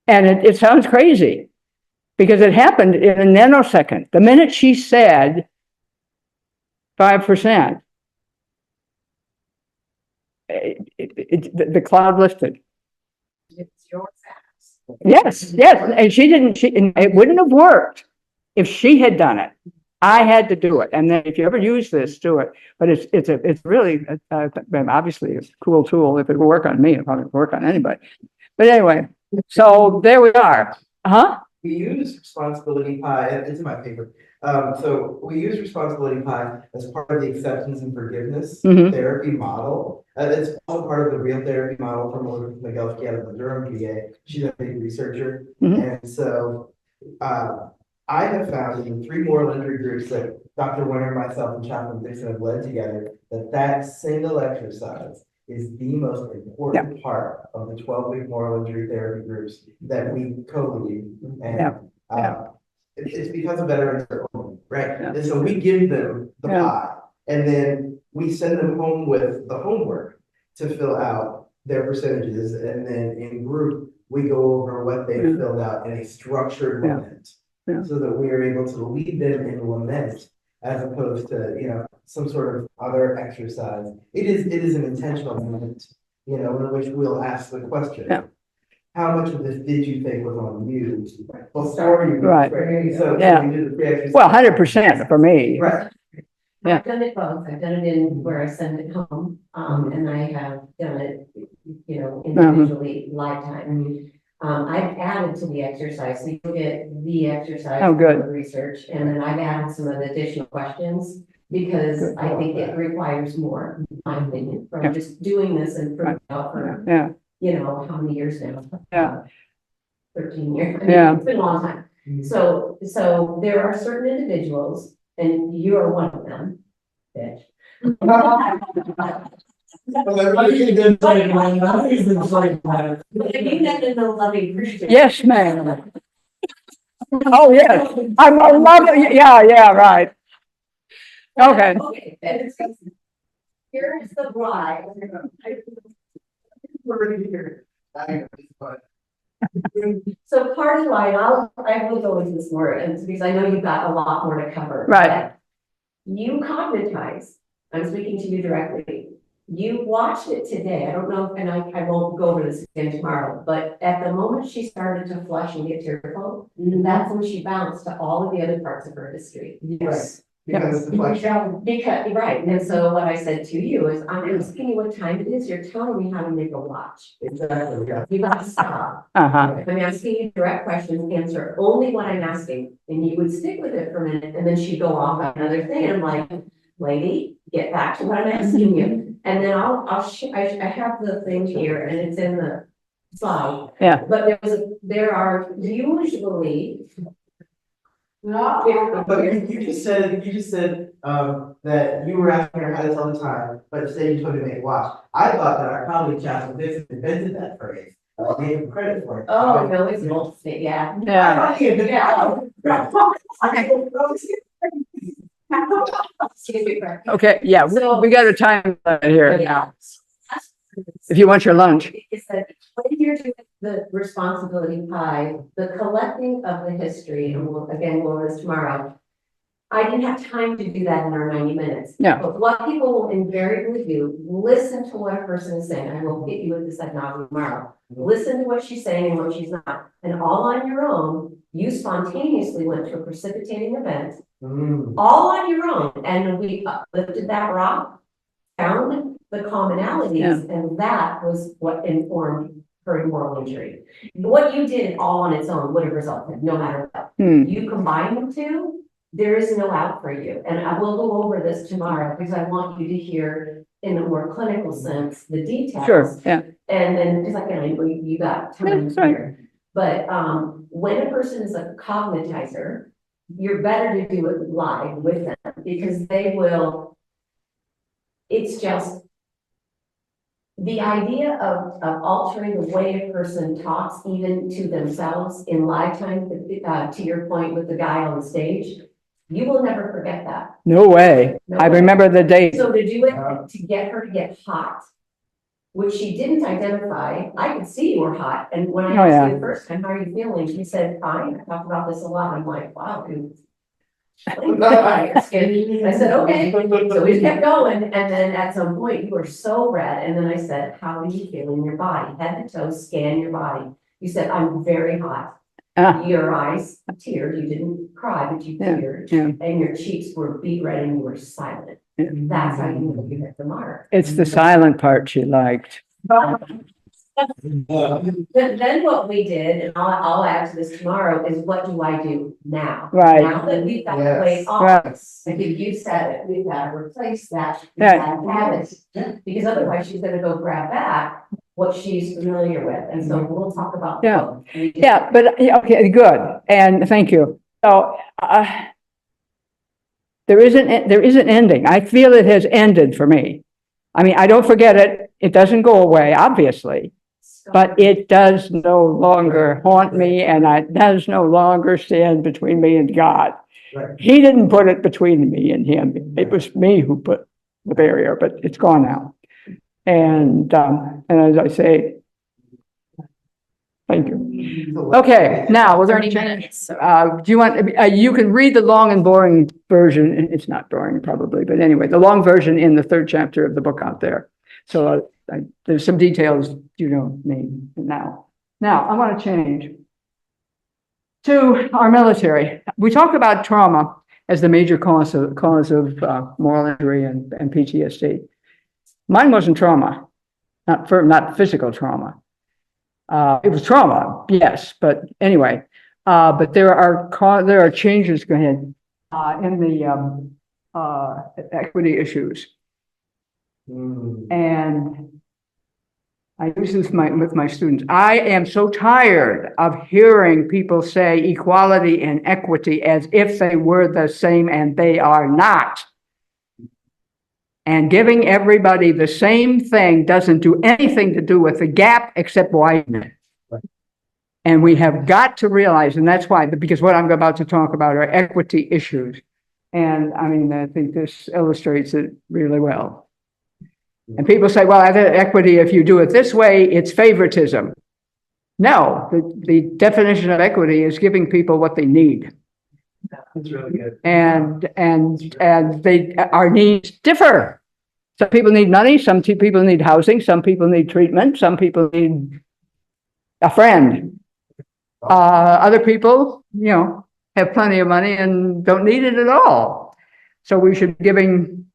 And it sounds crazy, because it happened in a nanosecond. The minute she said 5%, the cloud lifted. It's your facts. Yes, and it wouldn't have worked if she had done it. I had to do it, and then if you ever use this, do it. But it's really obviously a cool tool. If it will work on me, it probably will work on anybody. But anyway, so there we are. We use responsibility pie. It's in my paper. So we use responsibility pie as part of the acceptance and forgiveness therapy model. It's also part of the real therapy model from Elizabeth Migelski out of the Durham VA. She's a big researcher. And so I have found in 3 moral injury groups that Dr. Winter, myself, and Chaplain Dixon have led together, that single exercise is the most important part of the 12-week moral injury therapy groups that we co-lead. And it's because of veterans are home, right? And so we give them the pie, and then we send them home with the homework to fill out their percentages, and then in group we go over what they filled out in a structured lament, so that we are able to lead them in lament as opposed to some sort of other exercise. It is an intentional lament, in which we'll ask the question. How much of this did you think was on you before you? Right. So we do the pre-exercise. Well, 100% for me. Right. I've done it both. I've done it in where I send it home, and I have done it, individually, lifetime. I've added to the exercise, so you'll get the exercise. Oh, good. For the research, and then I've added some of the additional questions, because I think it requires more, in my opinion, from just doing this and proving out for, how many years now? 13 years. It's been a long time. So there are certain individuals, and you are one of them, bitch. Yes, ma'am. Oh, yes. I'm a lovely, right. Okay. Here is the bride. So party line, I will go into this more, and because I know you've got a lot more to cover. Right. You cognitize, I'm speaking to you directly. You watched it today. I don't know, and I won't go over this again tomorrow, but at the moment she started to flush and get tearful, that's when she bounced to all of the other parts of her history. Yes. Because the flesh. Because, right, and so what I said to you is, I'm asking you what time it is, you're telling me how to make a watch. Exactly, yeah. You gotta stop. Uh-huh. I'm asking you direct questions, answer only what I'm asking, and you would stick with it for a minute, and then she'd go off on another thing, and I'm like, lady, get back to what I'm asking you. And then I have the thing here, and it's in the slide. Yeah. But there are usually. But you just said, that you were asking her how to tell the time, but instead you told her to make a watch. I thought that our colleague Chancellor Dixon invented that phrase. I gave him credit for it. Oh, no, it's an old thing, yeah. Yeah. Okay, yeah, we got a time limit here now. If you want your lunch. Is that when you're doing the responsibility pie, the collecting of the history, and we'll go this tomorrow. I didn't have time to do that in our 90 minutes. Yeah. But what people will invariably do, listen to what a person is saying. I will get you with this tomorrow. Listen to what she's saying and what she's not. And all on your own, you spontaneously went to a precipitating event, all on your own. And we lifted that rock, found the commonalities, and that was what informed her moral injury. What you did all on its own would have resulted, no matter what. You combine the two, there is no out for you. And I will go over this tomorrow because I want you to hear in a more clinical sense the details. Sure, yeah. And then, because again, I know you got time here. But when a person is a cognitizer, you're better to do it live with them because they will, it's just, the idea of altering the way a person talks even to themselves in lifetime, to your point with the guy on the stage, you will never forget that. No way. No I way. remember the day. So to do it, to get her to get hot, which she didn't identify, I could see you were hot. And when I asked you the first time, how are you feeling? She said, fine. I talked about this a lot. I'm like, wow, dude. I said, okay. So we just kept going. And then at some point you were so red. And then I said, how do you feel in your body? Head to toe, scan your body. You said, I'm very hot. Your eyes teared. You didn't cry, but you teared. And your cheeks were beet red and you were silent. That's how you know you hit the mark. It's the silent part she liked. Then what we did, and I'll add to this tomorrow, is what do I do now? Right. Now that we've got the weight off, Right. I think you said it, we've got to replace that. We've got to have it. Because otherwise she's gonna go grab back what she's familiar with. And so we'll talk about both. Yeah, but okay, good. And thank you. So there is an ending. I feel it has ended for me. I mean, I don't forget it. It doesn't go away, obviously. But it does no longer haunt me, and it does no longer stand between me and God. Right. He didn't put it between me and him. It was me who put the barrier, but it's gone now. And as I say, thank you. Okay, now we're going to change. Do you want? You can read the long and boring version. It's not boring, probably, but anyway, the long version in the 3rd chapter of the book out there. So there's some details you don't need now. Now I want to change to our military. We talk about trauma as the major cause of moral injury and PTSD. Mine wasn't trauma, not physical trauma. It was trauma, yes, but anyway. But there are changes. Go ahead in the equity issues. And I use this with my students. I am so tired of hearing people say equality and equity as if they were the same, and they are not. And giving everybody the same thing doesn't do anything to do with the gap except widen it. Right. And we have got to realize, and that's why, because what I'm about to talk about are equity issues. And I mean, I think this illustrates it really well. And people say, well, equity, if you do it this way, it's favoritism. No, the definition of equity is giving people what they need. That's really good. And our needs differ. Some people need money, some people need housing, some people need treatment, some people need a friend. Other people, have plenty of money and don't need it at all. So we should be giving,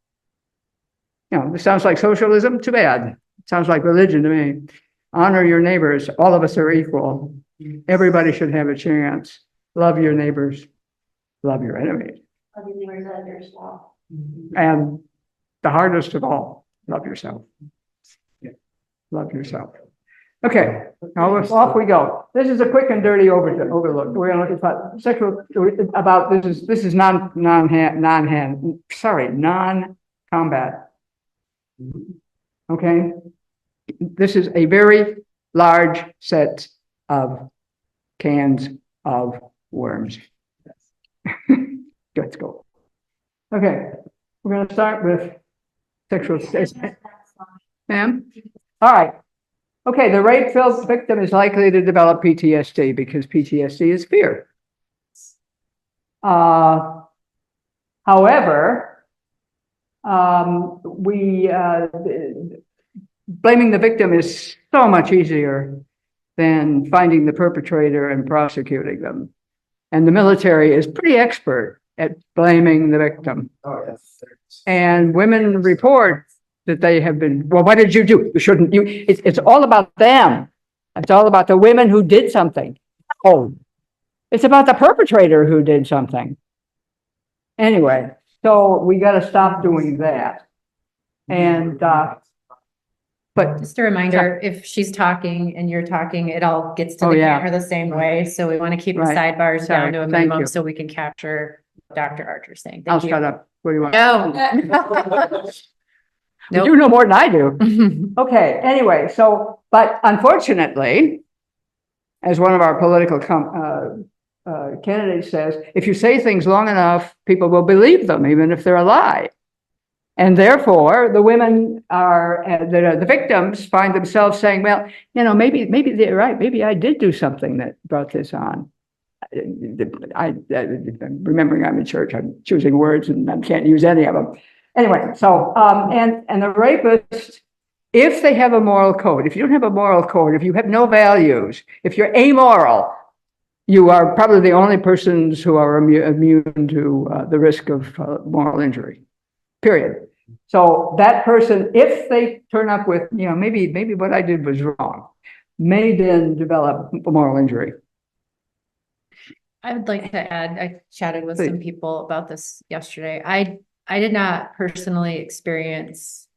this sounds like socialism, too bad. It sounds like religion to me. Honor your neighbors. All of us are equal. Everybody should have a chance. Love your neighbors. Love your enemies. Love your neighbors as yourself. And the hardest of all, love yourself. Love yourself. Okay, now off we go. This is a quick and dirty overlook. We're going to look at sexual this is non-combat. Okay, this is a very large set of cans of worms. Let's go. Okay, we're going to start with sexual. Ma'am? All right. Okay, the rape victim is likely to develop PTSD because PTSD is fear. However, blaming the victim is so much easier than finding the perpetrator and prosecuting them. And the military is pretty expert at blaming the victim. Oh, yes. And women report that they have been, well, what did you do? You shouldn't, it's all about them. It's all about the women who did something. Oh, it's about the perpetrator who did something. Anyway, so we got to stop doing that. And, but Just a reminder, if she's talking and you're talking, it all gets to the camera the same way. So we want to keep the sidebars down to a minimum so we can capture what Dr. Archer's saying. I'll shut up. What do you want? No. You know more than I do. Okay, anyway, but unfortunately, as one of our political candidates says, if you say things long enough, people will believe them, even if they're a lie. And therefore, the women the victims find themselves saying, well, maybe they're right. Maybe I did do something that brought this on. Remembering I'm in church, I'm choosing words and I can't use any of them. Anyway, so, and the rapist, if they have a moral code, if you don't have a moral code, if you have no values, if you're amoral, you are probably the only persons who are immune to the risk of moral injury, period. So that person, if they turn up with, maybe what I did was wrong, may then develop moral injury. I would like to add, I chatted with some people about this yesterday. I did not personally experience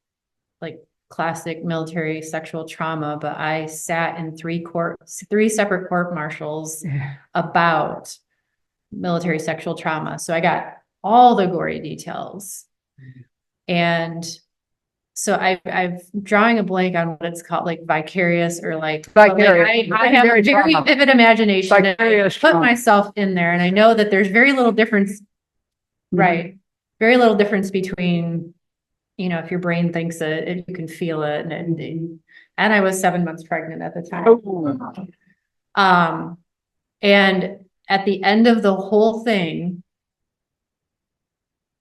like classic military sexual trauma, but I sat in three separate court martials about military sexual trauma. So I got all the gory details. And so I'm drawing a blank on what it's called, like vicarious or like, vicarious. I have a very vivid imagination. And I put myself in there and I know that there's very little difference, right? Very little difference between, if your brain thinks it, you can feel it. And I was 7 months pregnant at the time. And at the end of the whole thing,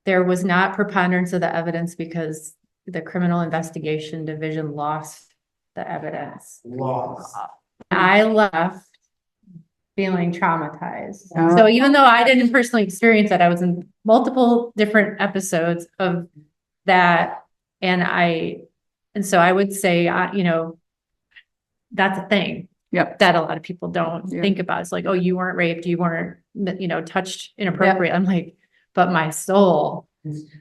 there was not preponderance of the evidence because the criminal investigation division lost the evidence. I left feeling traumatized. So even though I didn't personally experience that, I was in multiple different episodes of that. And so I would say, that's a thing that a lot of people don't think about. It's like, oh, you weren't raped, you weren't, touched inappropriate. I'm like, but my soul.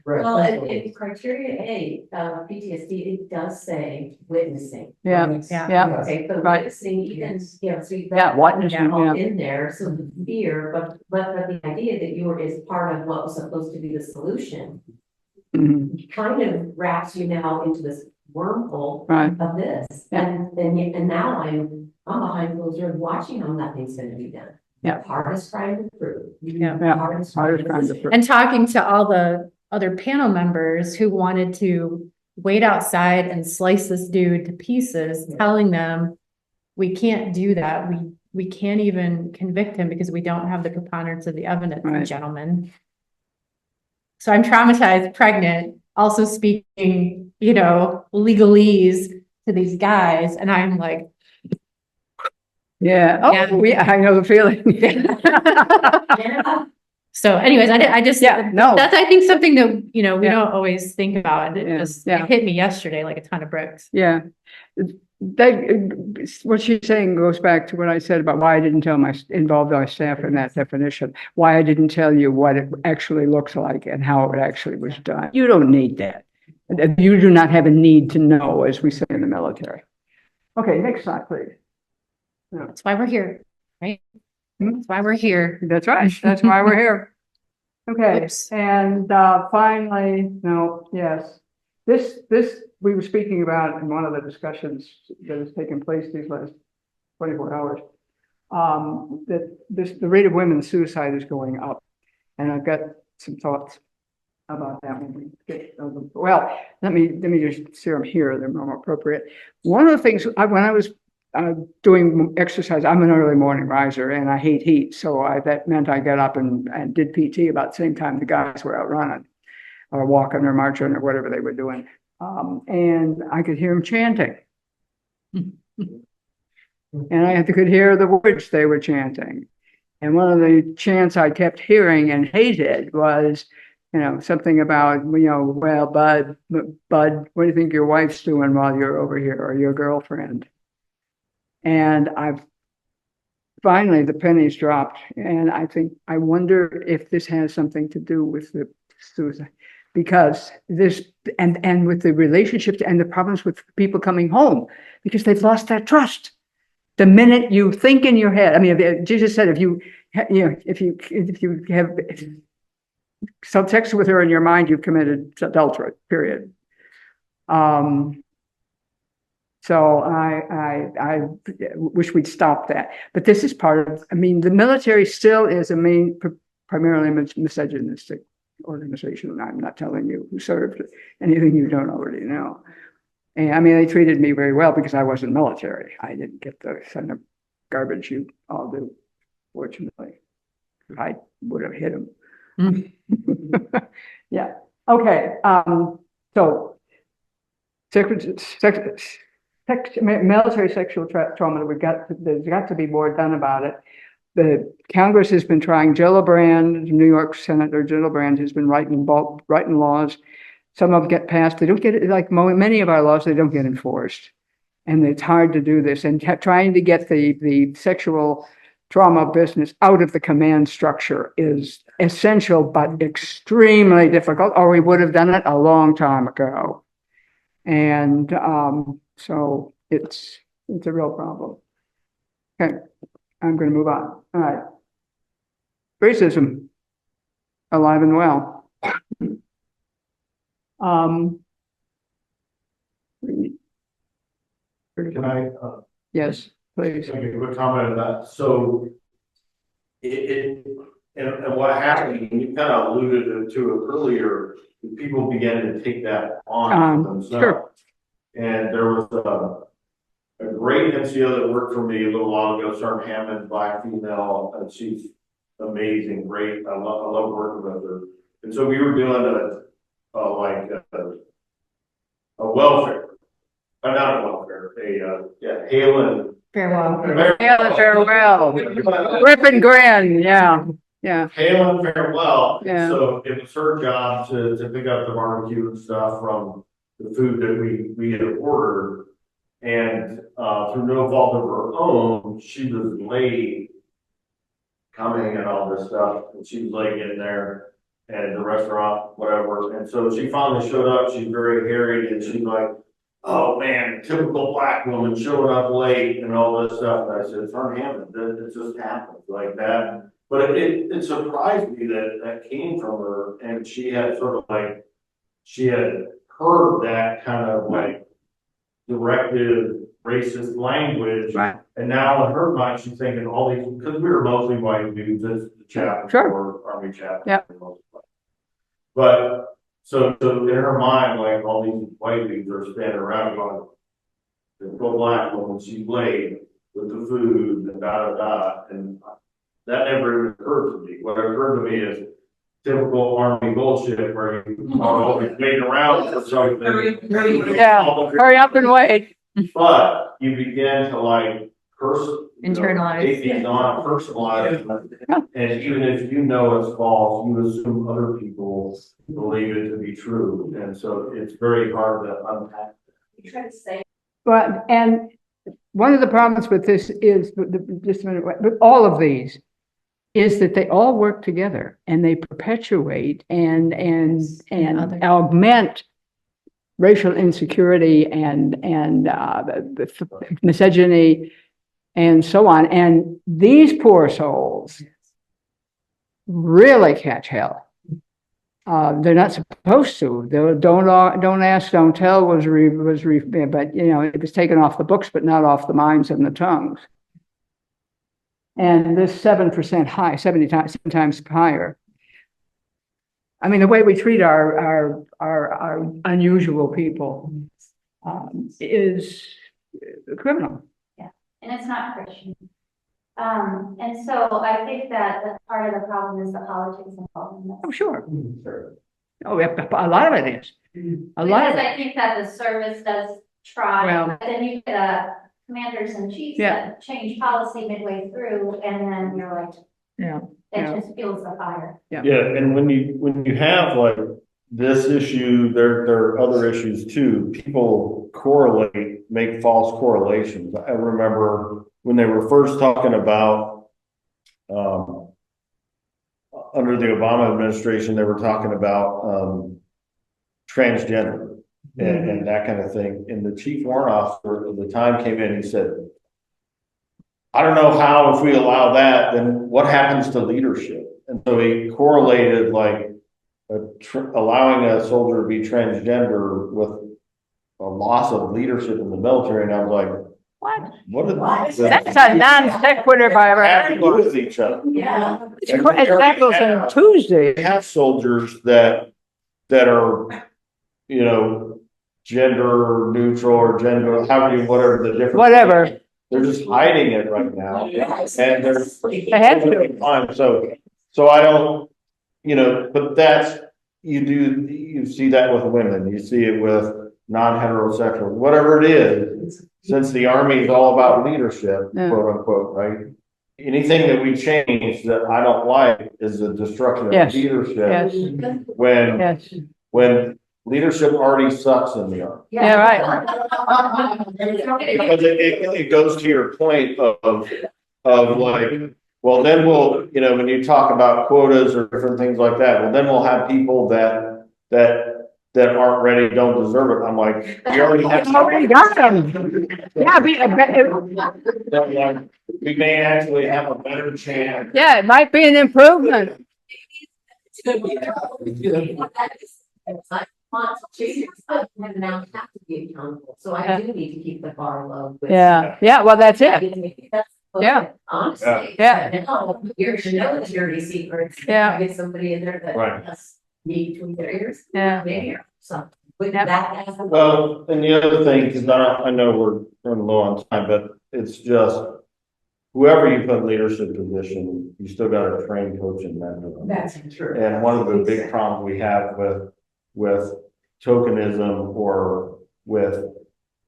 Well, in criteria A of PTSD, it does say witnessing. Yeah. Okay, so witnessing, even, so you've got in there, so the fear, but the idea that you were is part of what was supposed to be the solution, kind of wraps you now into this wormhole of this. And now I'm behind closed doors watching how nothing's going to be done. Hardest crime to prove. Hardest crime to prove. And talking to all the other panel members who wanted to wait outside and slice this dude to pieces, telling them we can't do that. We can't even convict him because we don't have the preponderance of the evidence, Right. gentlemen. So I'm traumatized, pregnant, also speaking, legalese to these guys. And I'm like, Yeah. Oh, yeah, I know the feeling. so anyways, I just, Yeah, no. that's, I think something that, we Yeah. don't always think about. And it Yeah, just yeah. it hit me yesterday like a ton of bricks. Yeah. What she's saying goes back to what I said about why I didn't involve our staff in that definition, why I didn't tell you what it actually looks like and how it actually was done. You don't need that. You do not have a need to know, as we say in the military. Okay, next slide, please. That's why we're here, right? Hmm? That's why we're here. That's right. That's why we're here. Okay, Oops. and finally, no, yes. This we were speaking about in one of the discussions that has taken place these last 24 hours. That the rate of women's suicide is going up. And I've got some thoughts about that when we get, well, let me just see them here, they're more appropriate. One of the things, when I was doing exercise, I'm an early morning riser and I hate heat. So that meant I got up and did PT about the same time the guys were out running or walking or marching or whatever they were doing. And I could hear them chanting. And I could hear the words they were chanting. And one of the chants I kept hearing and hated was, something about, well, Bud, what do you think your wife's doing while you're over here, or your girlfriend? And finally, the pennies dropped. And I wonder if this has something to do with the suicide, because and with the relationships and the problems with people coming home, because they've lost that trust. The minute you think in your head, I mean, Jesus said, if you have sex with her in your mind, you've committed adultery, period. So I wish we'd stop that. But this is part of, the military still is primarily misogynistic organization. I'm not telling you who served anything you don't already know. And they treated me very well because I wasn't military. I didn't get the kind of garbage you all do, fortunately. I would have hit them. Yeah. Okay. So military sexual trauma, there's got to be more done about it. The Congress has been trying. New York Senator Gillibrand has been writing laws. Some of them get passed. They don't get it, like many of our laws, they don't get enforced. And it's hard to do this. And trying to get the sexual trauma business out of the command structure is essential, but extremely difficult, or we would have done it a long time ago. And so it's a real problem. Okay, I'm going to move on. All right. Racism, alive and well. Can I, Yes, please. make a quick comment on that? So and what happened, and you kind of alluded to it earlier, people began to take that on themselves. Sure. And there was a great NCO that worked for me a little while ago, Sergeant Hammond, black female, and she's amazing, great. I love working with her. And so we were doing a welfare, not a welfare, hail and farewell. Rip and grin, yeah. hail and farewell. Yeah. So it was her job to pick up the barbecue and stuff from the food that we had ordered. And through no fault of her own, she was late coming and all this stuff. And she was late getting there and the restaurant, whatever. And so she finally showed up. She's very harried and she's like, oh man, typical black woman showing up late and all this stuff. And I said, it's Sergeant Hammond, it just happens like that. But it surprised me that came from her, and she had she had heard that kind of directive racist language. Right. And now in her mind, she's thinking all these, because we were mostly white dudes, that's the chaplain or Army chaplain. Yep. But so in her mind, all these white dudes are standing around going, the black woman, she's late. with the food and and that never occurred to me. What occurred to me is typical Army bullshit where you are always waiting around for something. Yeah, hurry up and wait. But you begin to like Internalize. take these on, personalize them. And even if you know it's false, you assume other people believe it to be true. And so it's very hard to unpack. You try to say. But, and one of the problems with this is, just a minute, with all of these, is that they all work together and they perpetuate and augment racial insecurity and the misogyny and so on. And these poor souls really catch hell. They're not supposed to. Don't ask, don't tell but it was taken off the books, but not off the minds and the tongues. And this 7% high, 70 times higher. I mean, the way we treat our unusual people is criminal. Yeah, and it's not Christian. And so I think that part of the problem is the politics involved in this. Oh, sure. Oh, a lot of it is. Because I think that the service does try, Well, but then you get commanders and chiefs that change policy midway through, and then you're like, it just fuels the fire. Yeah, and when you have like this issue, there are other issues too. People make false correlations. I remember when they were first talking about under the Obama administration, they were talking about transgender and that kind of thing. And the chief warrant officer at the time came in and he said, I don't know how, if we allow that, then what happens to leadership? And so he correlated like allowing a soldier to be transgender with a loss of leadership in the military. And I was like, what? That's a non sequitur by have to do with each other. Yeah. It's apples and Tuesday. We have soldiers that are, gender neutral or gender, whatever the difference. Whatever. They're just hiding it right now. And They have to. So I don't, but that's, you see that with women, you see it with non-heterosexual, whatever it is, since the Army is all about leadership, quote unquote, right? Anything that we change that I don't like is the destruction of leadership. Yes. When leadership already sucks in the Army. Yeah, right. Because it goes to your point of like, well, then we'll, when you talk about quotas or different things like that, well, then we'll have people that aren't ready, don't deserve it. I'm like, we already got them. Yeah, we may actually have a better chance. Yeah, it might be an improvement. Now have to be accountable, so I do need to keep the bar low. Well, that's it. Honestly. You're showing dirty secrets. I get somebody in there that has me between their ears. Maybe something. Well, and the other thing, because I know we're running low on time, but it's just whoever you put in leadership position, you still got to train, coach, and mentor them. That's true. And one of the big problems we have with tokenism or with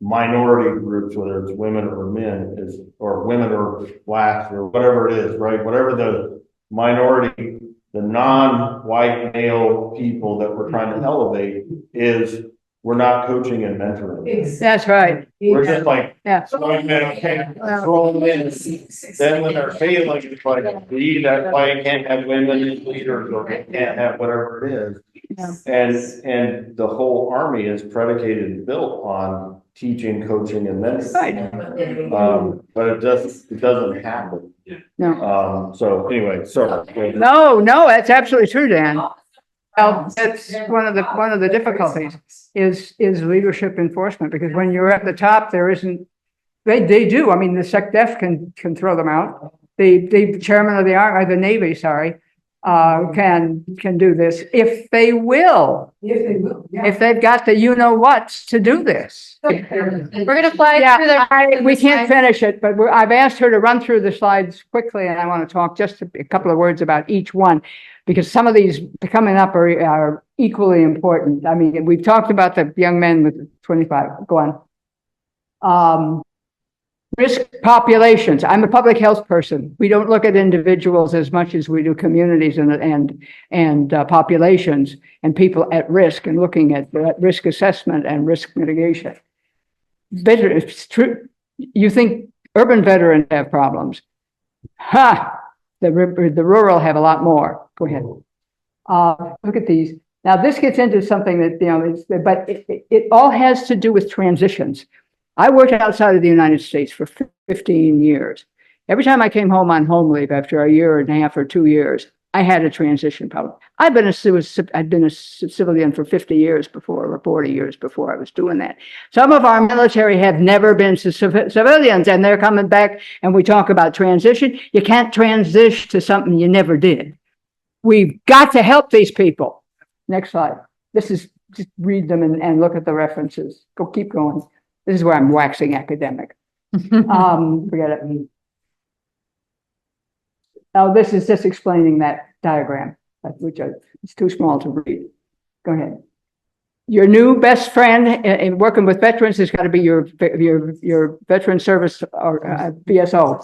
minority groups, whether it's women or men, or women or blacks or whatever it is, right? Whatever the minority, the non-white male people that we're trying to elevate is we're not coaching and mentoring. That's right. We're just like, throwing in. Then when they're failing, it's like, that's why you can't have women as leaders or you can't have whatever it is. And the whole Army is predicated and built on teaching, coaching, and mentoring. But it doesn't happen. No. So anyway, No, that's absolutely true, Dan. Well, that's one of the difficulties is leadership enforcement, because when you're at the top, there isn't. They do. I mean, the SecDef can throw them out. The chairman of the Navy, can do this if they will. If they will, yeah. If they've got the you-know-whats to do this. We're gonna fly through Yeah, we the can't slides. finish it, but I've asked her to run through the slides quickly, and I want to talk just a couple of words about each one, because some of these coming up are equally important. I mean, we've talked about the young men with 25. Go on. Risk populations. I'm a public health person. We don't look at individuals as much as we do communities and populations and people at risk, and looking at risk assessment and risk mitigation. Better, it's true. You think urban veterans have problems? Ha! The rural have a lot more. Go ahead. Look at these. Now this gets into something that, but it all has to do with transitions. I worked outside of the United States for 15 years. Every time I came home on home leave after a year and a half or 2 years, I had a transition problem. I'd been a civilian for 50 years before, or 40 years before I was doing that. Some of our military have never been civilians, and they're coming back, and we talk about transition. You can't transition to something you never did. We've got to help these people. Next slide. This is, just read them and look at the references. Keep going. This is where I'm waxing academic. Forget it. Now, this is just explaining that diagram, which it's too small to read. Go ahead. Your new best friend in working with veterans has got to be your veteran service or VSO.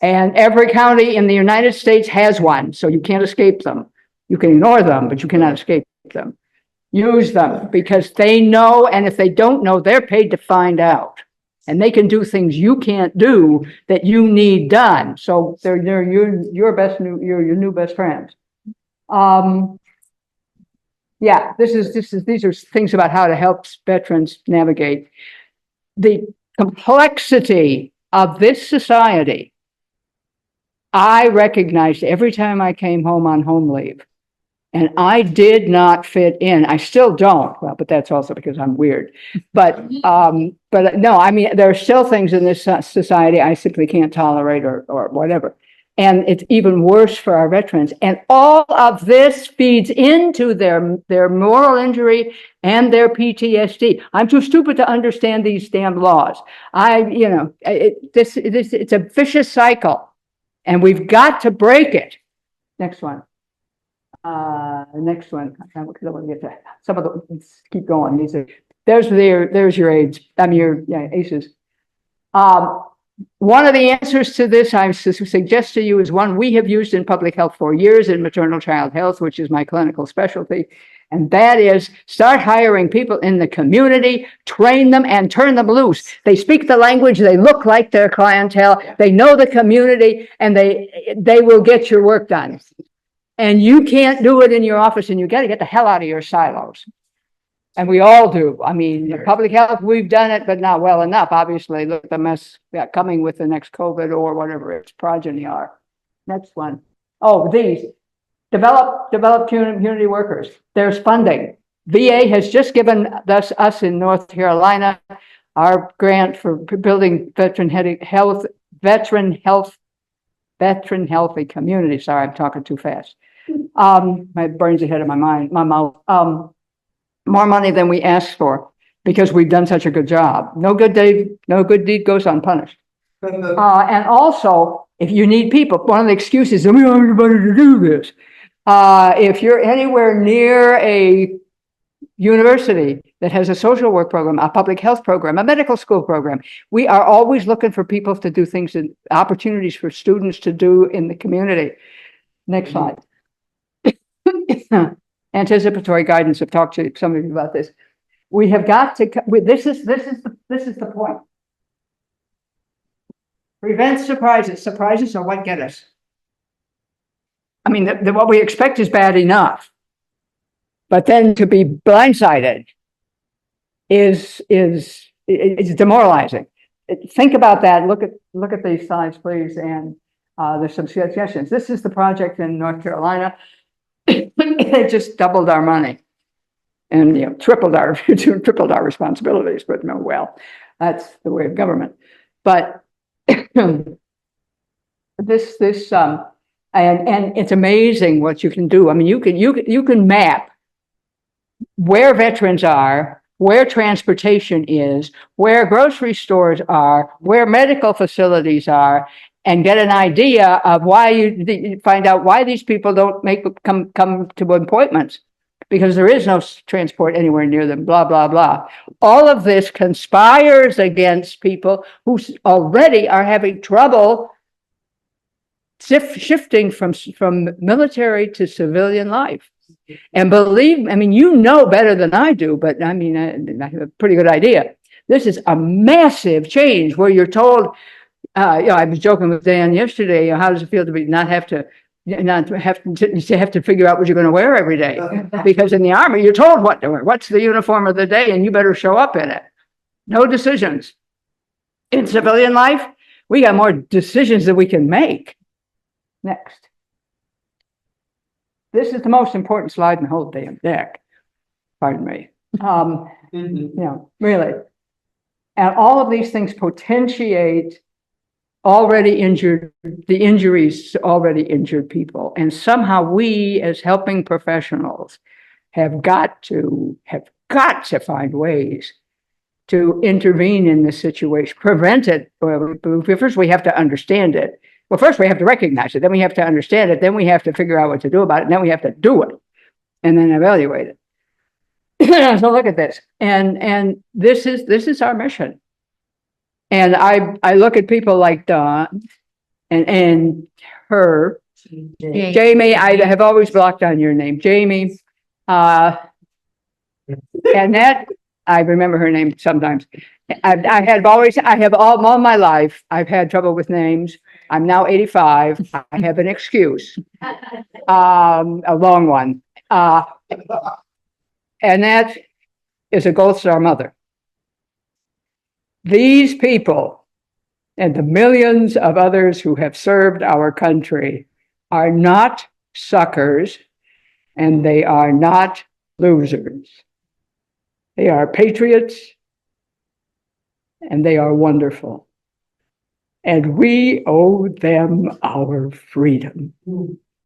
And every county in the United States has one, so you can't escape them. You can ignore them, but you cannot escape them. Use them because they know, and if they don't know, they're paid to find out. And they can do things you can't do that you need done. So they're your new best friends. Yeah, these are things about how to help veterans navigate the complexity of this society. I recognized every time I came home on home leave. And I did not fit in. I still don't. Well, but that's also because I'm weird. But no, I mean, there are still things in this society I simply can't tolerate or whatever. And it's even worse for our veterans. And all of this feeds into their moral injury and their PTSD. I'm too stupid to understand these damn laws. It's a vicious cycle, and we've got to break it. Next one. Next one. I want to get to some of the. Let's keep going. There's your AIDS. Your ACEs. One of the answers to this I suggest to you is one we have used in public health for years in maternal child health, which is my clinical specialty. And that is start hiring people in the community, train them and turn them loose. They speak the language, they look like their clientele, they know the community, and they will get your work done. And you can't do it in your office, and you got to get the hell out of your silos. And we all do. I mean, the public health, we've done it, but not well enough. Obviously, look at the mess coming with the next COVID or whatever its progeny are. Next one. Oh, these. Develop community workers. There's funding. VA has just given us in North Carolina our grant for building veteran healthy community. Sorry, I'm talking too fast. My brain's ahead of my mouth. More money than we asked for because we've done such a good job. No good deed goes unpunished. And also, if you need people, one of the excuses is we don't have anybody to do this. If you're anywhere near a university that has a social work program, a public health program, a medical school program, we are always looking for people to do things and opportunities for students to do in the community. Next slide. Anticipatory guidance. I've talked to some of you about this. We have got to. This is the point. Prevent surprises. Surprises are what get us. I mean, what we expect is bad enough, but then to be blindsided is demoralizing. Think about that. Look at these slides, please, and there's some suggestions. This is the project in North Carolina. It just doubled our money, and tripled our responsibilities. But no, well, that's the way of government. But this And it's amazing what you can do. I mean, you can map where veterans are, where transportation is, where grocery stores are, where medical facilities are, and get an idea of why you find out why these people don't come to appointments, because there is no transport anywhere near them, blah, blah, blah. All of this conspires against people who already are having trouble shifting from military to civilian life. And believe, I mean, you know better than I do, but I mean, I have a pretty good idea. This is a massive change where you're told, I was joking with Dan yesterday, how does it feel to not have to figure out what you're going to wear every day? Because in the Army, you're told what to wear. What's the uniform of the day? And you better show up in it. No decisions. In civilian life, we got more decisions than we can make. Next. This is the most important slide in the whole damn deck. Pardon me. Really. And all of these things potentiate the injuries to already injured people. And somehow we, as helping professionals, have got to find ways to intervene in this situation, prevent it. Well, first we have to understand it. Well, first we have to recognize it, then we have to understand it, then we have to figure out what to do about it, and then we have to do it, and then evaluate it. So look at this, and this is our mission. And I look at people like Dawn and her, Jamie. I have always blocked on your name, Jamie, and that I remember her name sometimes. I have all my life. I've had trouble with names. I'm now 85. I have an excuse, a long one. And that is a Gold Star mother. These people and the millions of others who have served our country are not suckers, and they are not losers. They are patriots, and they are wonderful. And we owe them our freedom.